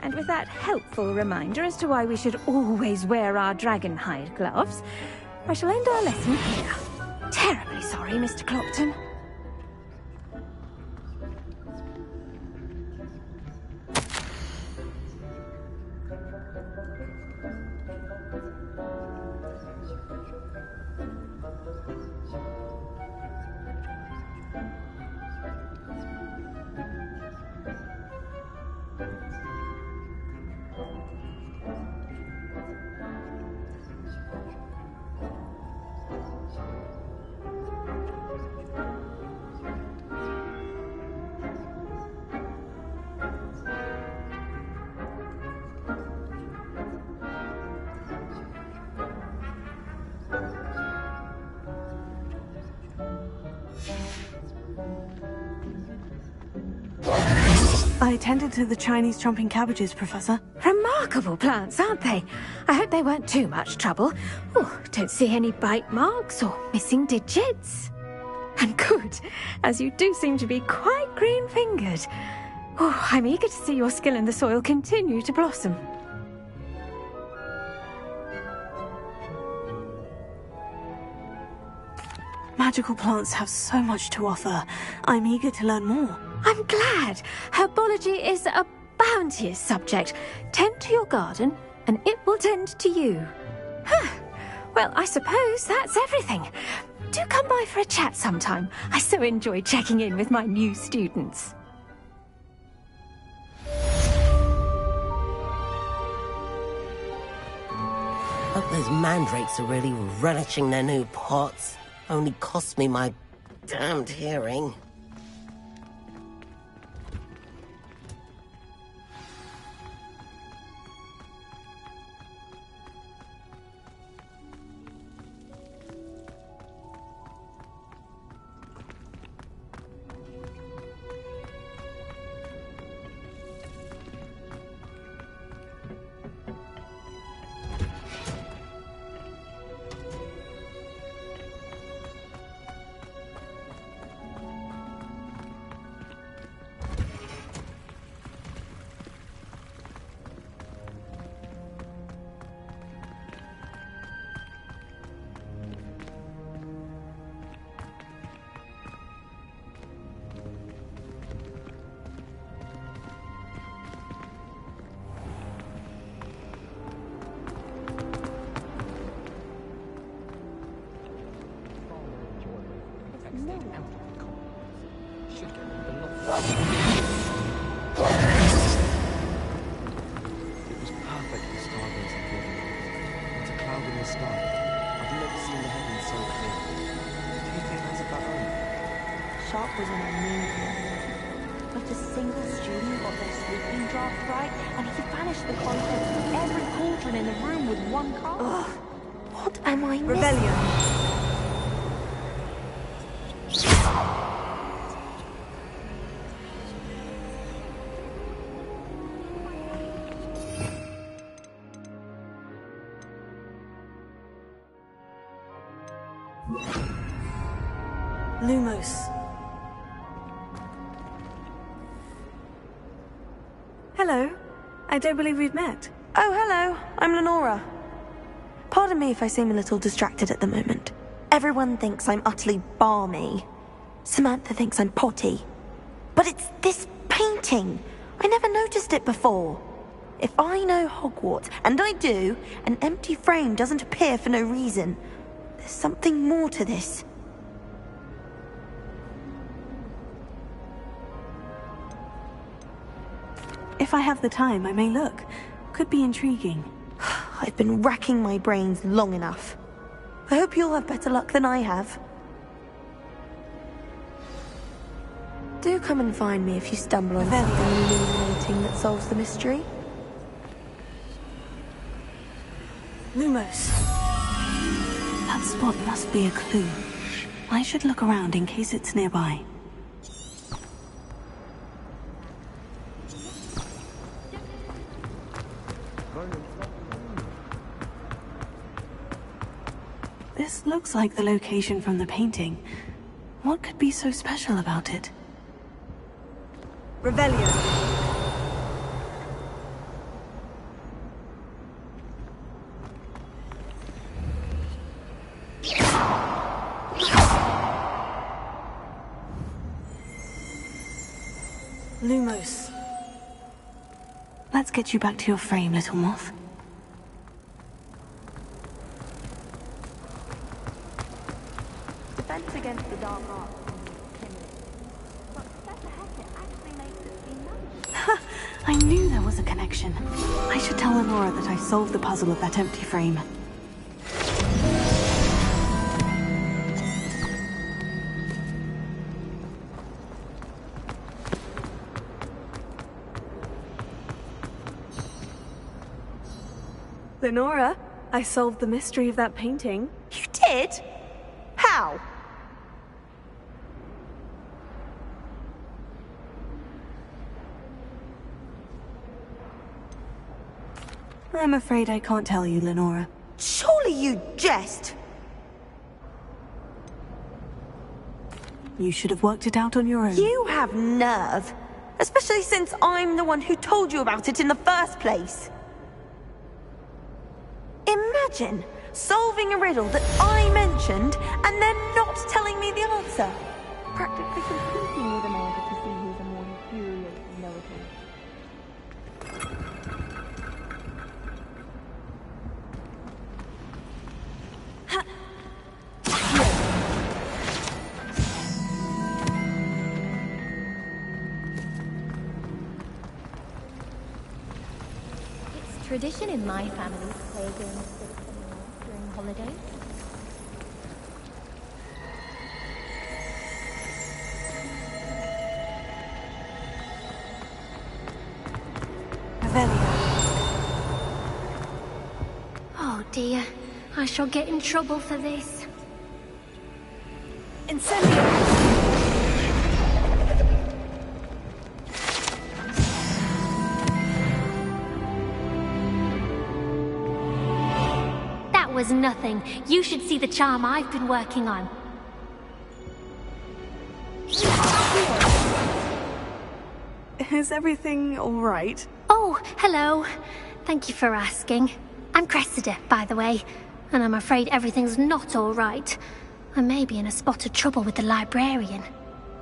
And with that helpful reminder as to why we should always wear our dragon hide gloves, I shall end our lesson here. Terribly sorry, Mr. Clopton. I attended to the Chinese chomping cabbages, Professor. Remarkable plants, aren't they? I hope they weren't too much trouble. Oh, don't see any bite marks or missing digits. And good, as you do seem to be quite green-fingered. Oh, I'm eager to see your skill in the soil continue to blossom. Magical plants have so much to offer. I'm eager to learn more. I'm glad. Herbology is a bounteous subject. Tend to your garden, and it will tend to you. Well, I suppose that's everything. Do come by for a chat sometime. I so enjoy checking in with my new students. Hope those mandrakes are really relishing their new pots. Only cost me my damned hearing. sky. I've never seen the heavens so clear. Do you think that's about right? Sharp was an amazing word. Not a single student got their sleeping draft right, and he vanished the contents of every cauldron in the room with one card. Ugh. What am I missing? Rebellion. Lumos. Hello. I don't believe we've met. Oh, hello. I'm Lenora. Pardon me if I seem a little distracted at the moment. Everyone thinks I'm utterly balmy. Samantha thinks I'm potty. But it's this painting. I never noticed it before. If I know Hogwarts, and I do, an empty frame doesn't appear for no reason. There's something more to this. If I have the time, I may look. Could be intriguing. I've been racking my brains long enough. I hope you'll have better luck than I have. Do come and find me if you stumble on something illuminating that solves the mystery. Lumos. That spot must be a clue. I should look around in case it's nearby. This looks like the location from the painting. What could be so special about it? Rebellion. Lumos. Let's get you back to your frame, little moth. Defense against the dark arts. But Professor Hackett actually makes it seem magic. I knew there was a connection. I should tell Lenora that I solved the puzzle of that empty frame. Lenora, I solved the mystery of that painting. You did? How? I'm afraid I can't tell you, Lenora. Surely you jest! You should have worked it out on your own. You have nerve. Especially since I'm the one who told you about it in the first place. Imagine solving a riddle that I mentioned and then not telling me the answer. Practically competing with Amanda to see who's a more infuriating militant. It's tradition in my family to play games during holidays. Oh dear, I shall get in trouble for this. Incendio! That was nothing. You should see the charm I've been working on. Is everything all right? Oh, hello. Thank you for asking. I'm Cressida, by the way, and I'm afraid everything's not all right. I may be in a spot of trouble with the librarian.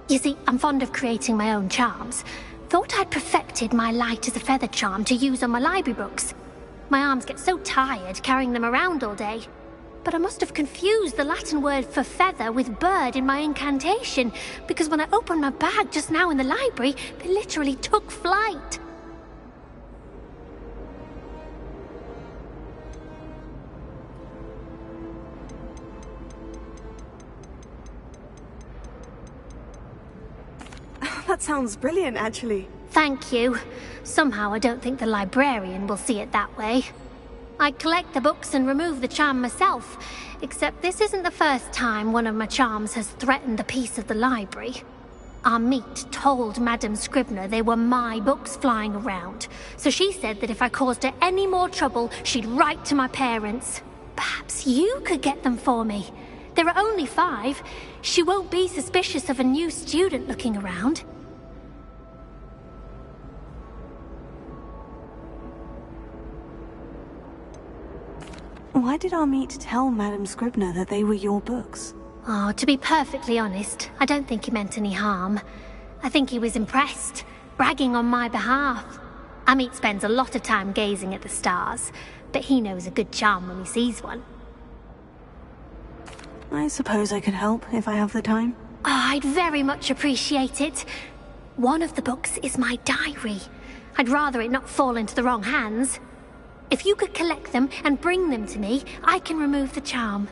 You see, I'm fond of creating my own charms. Thought I'd perfected my light as a feather charm to use on my library books. My arms get so tired carrying them around all day. But I must have confused the Latin word for feather with bird in my incantation, because when I opened my bag just now in the library, they literally took flight. That sounds brilliant, actually. Thank you. Somehow I don't think the librarian will see it that way. I collect the books and remove the charm myself, except this isn't the first time one of my charms has threatened the peace of the library. Our meet told Madame Scribner they were my books flying around, so she said that if I caused her any more trouble, she'd write to my parents. Perhaps you could get them for me. There are only 5. She won't be suspicious of a new student looking around. Why did our meet tell Madame Scribner that they were your books? Oh, to be perfectly honest, I don't think he meant any harm. I think he was impressed, bragging on my behalf. Amit spends a lot of time gazing at the stars, but he knows a good charm when he sees one. I suppose I could help if I have the time. Oh, I'd very much appreciate it. One of the books is my diary. I'd rather it not fall into the wrong hands. If you could collect them and bring them to me, I can remove the charm.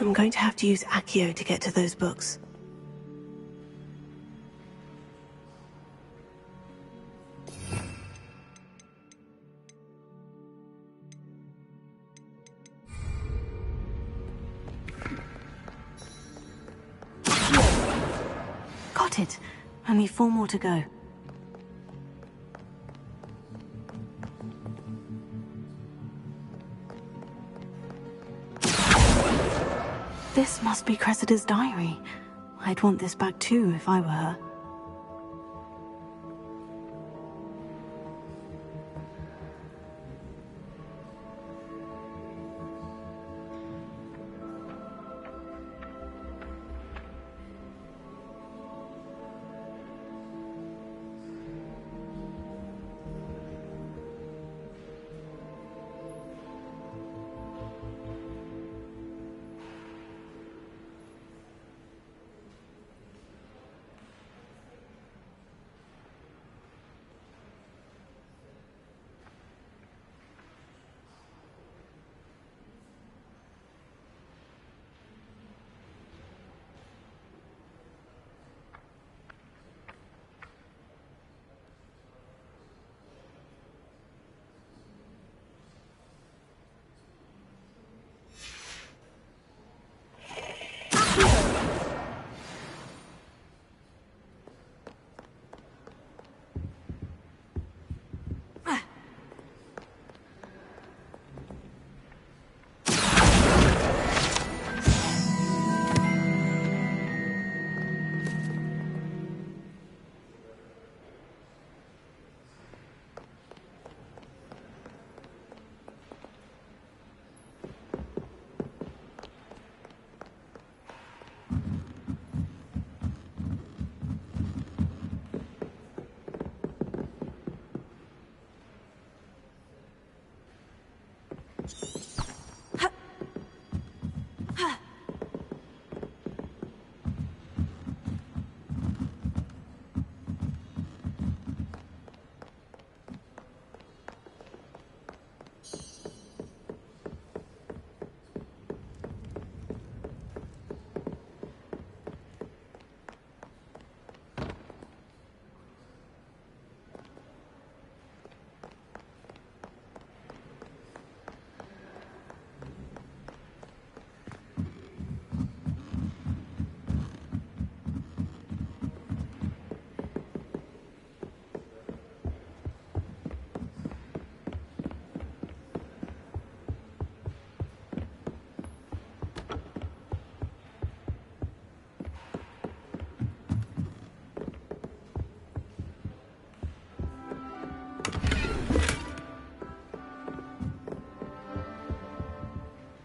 I'm going to have to use Accio to get to those books. Got it. Only 4 more to go. This must be Cressida's diary. I'd want this back too if I were her.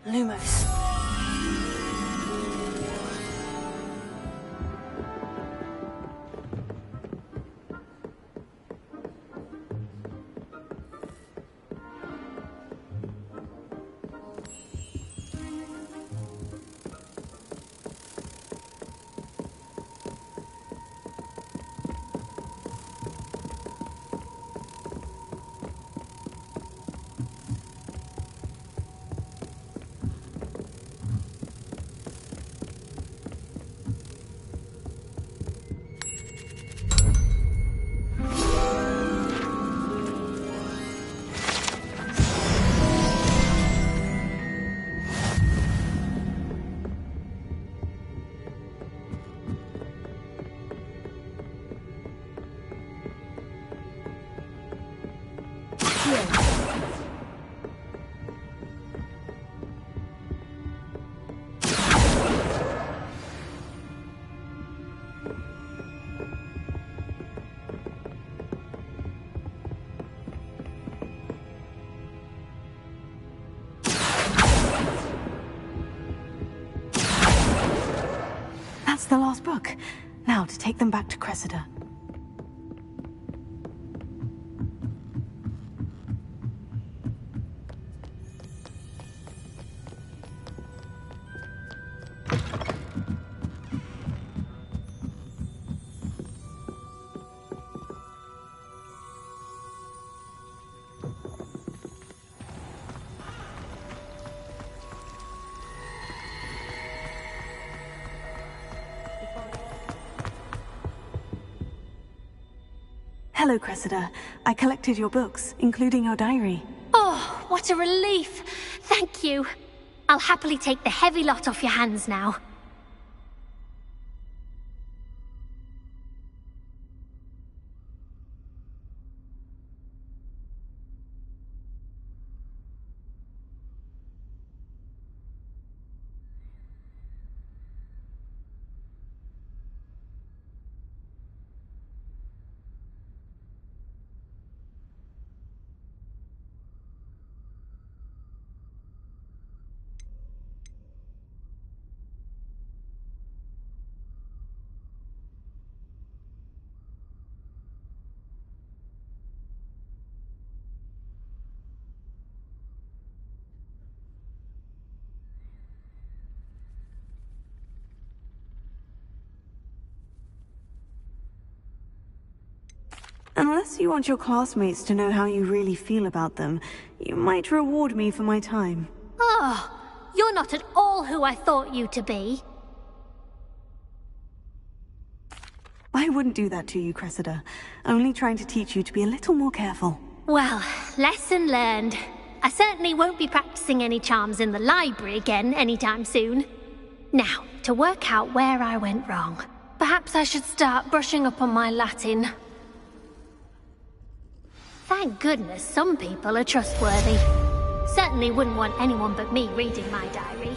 Lumos. That's the last book. Now to take them back to Cressida. Hello, Cressida. I collected your books, including your diary. Oh, what a relief! Thank you. I'll happily take the heavy lot off your hands now. Unless you want your classmates to know how you really feel about them, you might reward me for my time. Oh, you're not at all who I thought you to be. I wouldn't do that to you, Cressida. Only trying to teach you to be a little more careful. Well, lesson learned. I certainly won't be practicing any charms in the library again anytime soon. Now, to work out where I went wrong. Perhaps I should start brushing up on my Latin. Thank goodness some people are trustworthy. Certainly wouldn't want anyone but me reading my diary.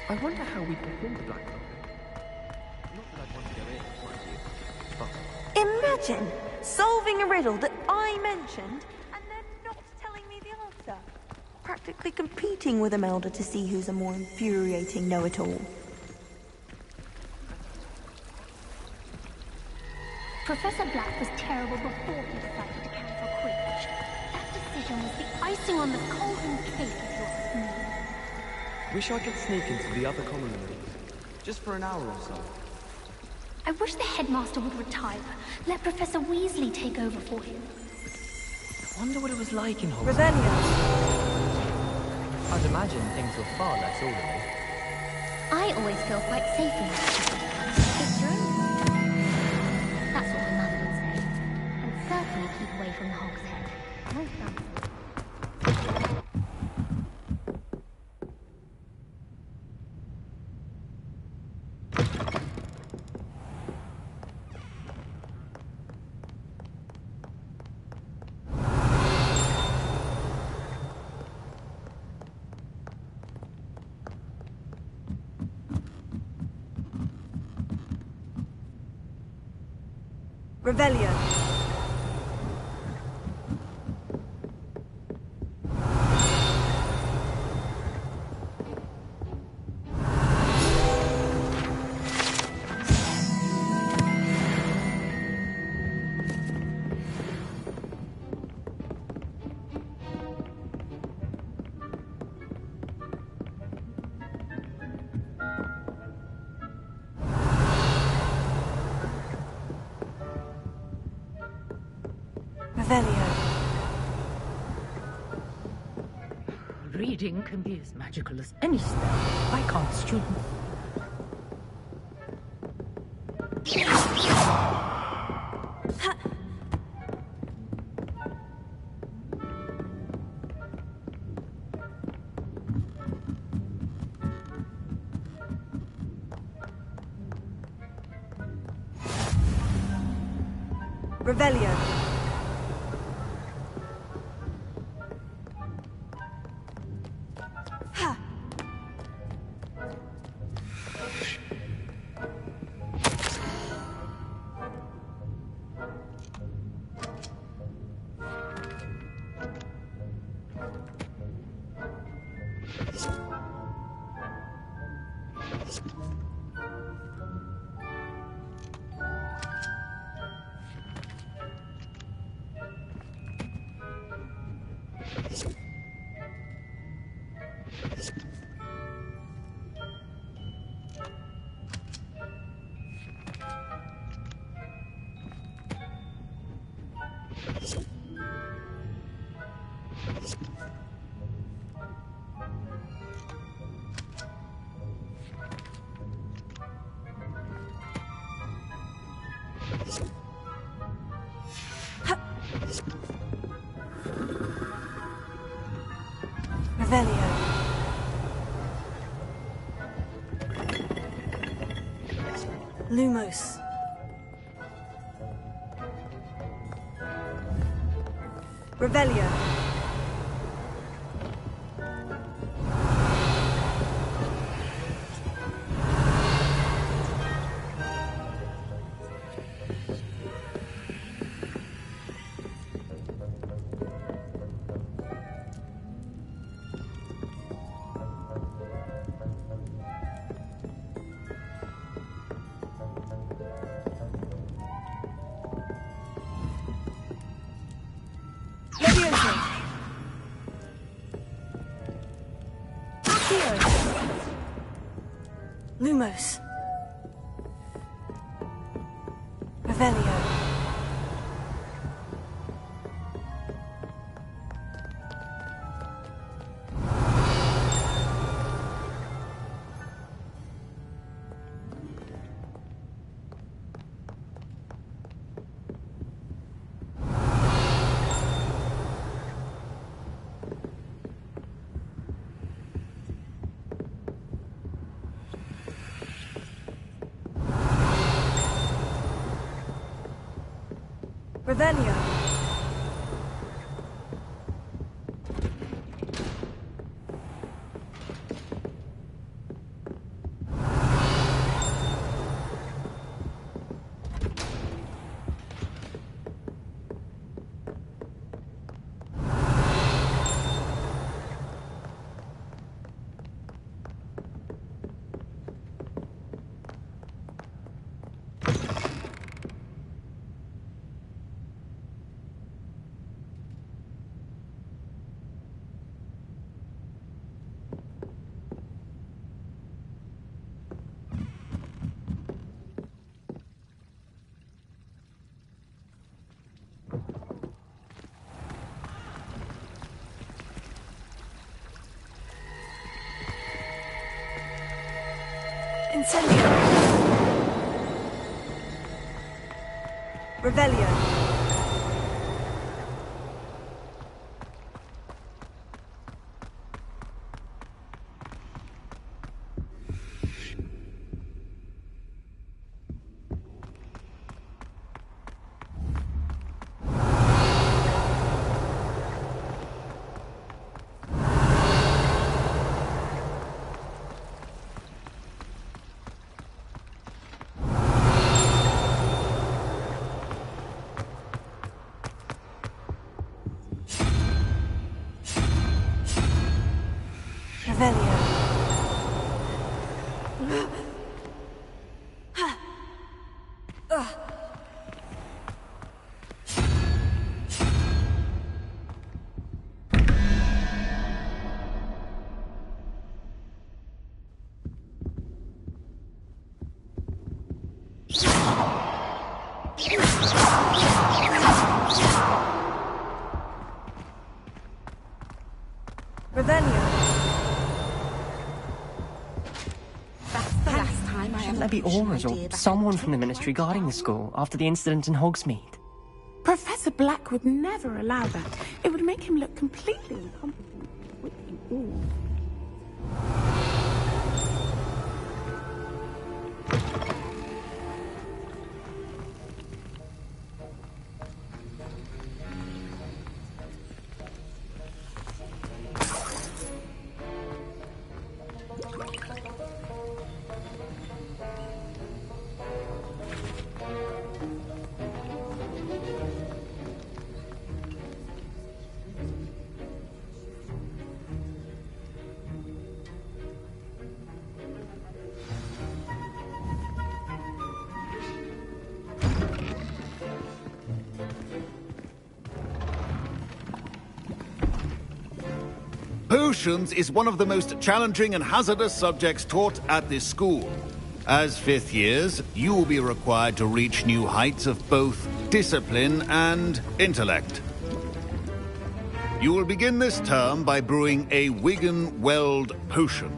I wonder how we perform the Black Carpet. Not that I'd want to go in, mind you. But... Imagine solving a riddle that I mentioned and then not telling me the answer. Practically competing with Imelda to see who's a more infuriating know-it-all. Professor Black was terrible before he decided to cancel Quidditch. That decision was the icing on the golden cake, if you ask me. Wish I could sneak into the other common rooms, just for an hour or so. I wish the headmaster would retire. Let Professor Weasley take over for him. I wonder what it was like in Hogwarts. I'd imagine things were far less orderly. I always feel quite safe in that. It's true. That's what my mother would say. And certainly keep away from the Hog's Head. No thanks. Revelio. Reading can be as magical as any spell. Why can't students? Revelio. Lumos. Revelio. Lumos. Revelio. Revelio. Incendio. Revelio. Revelio. Maybe Aura's or someone from the Ministry guarding the school after the incident in Hogsmeade. Professor Black would never allow that. It would make him look completely incompetent. Ooh. Potions is one of the most challenging and hazardous subjects taught at this school. As fifth years, you will be required to reach new heights of both discipline and intellect. You will begin this term by brewing a Wigan-Weld potion.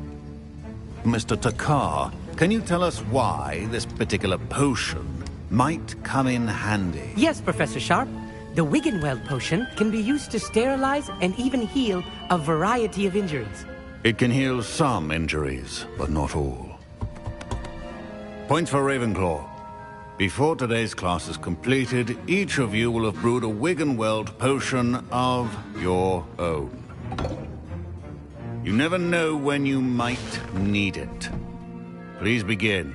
Mr. Takar, can you tell us why this particular potion might come in handy? Yes, Professor Sharp. The Wigan-Weld potion can be used to sterilize and even heal a variety of injuries. It can heal some injuries, but not all. Points for Ravenclaw. Before today's class is completed, each of you will have brewed a Wiggenweld potion of your own. You never know when you might need it. Please begin.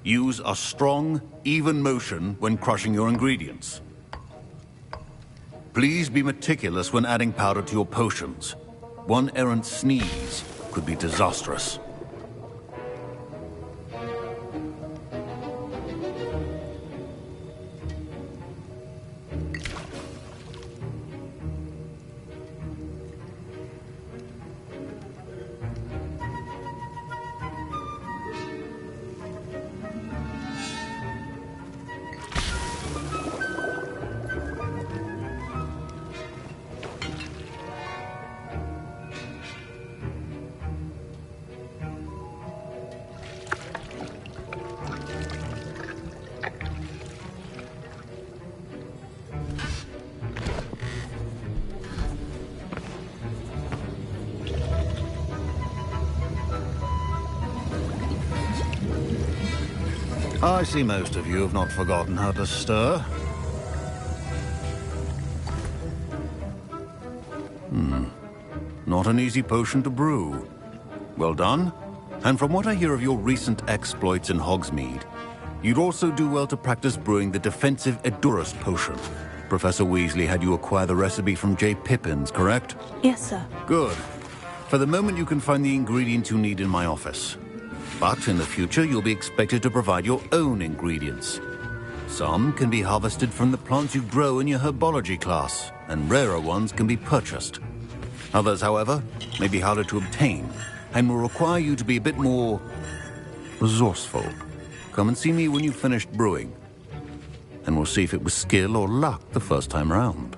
Use a strong, even motion when crushing your ingredients. Please be meticulous when adding powder to your potions. One errant sneeze could be disastrous. I see most of you have not forgotten how to stir. Not an easy potion to brew. Well done. And from what I hear of your recent exploits in Hogsmeade, you'd also do well to practice brewing the defensive Edurus potion. Professor Weasley had you acquire the recipe from J. Pippin's, correct? Yes, sir. Good. For the moment, you can find the ingredients you need in my office. But in the future, you'll be expected to provide your own ingredients. Some can be harvested from the plants you grow in your herbology class, and rarer ones can be purchased. Others, however, may be harder to obtain, and will require you to be a bit more resourceful. Come and see me when you've finished brewing, and we'll see if it was skill or luck the first time round.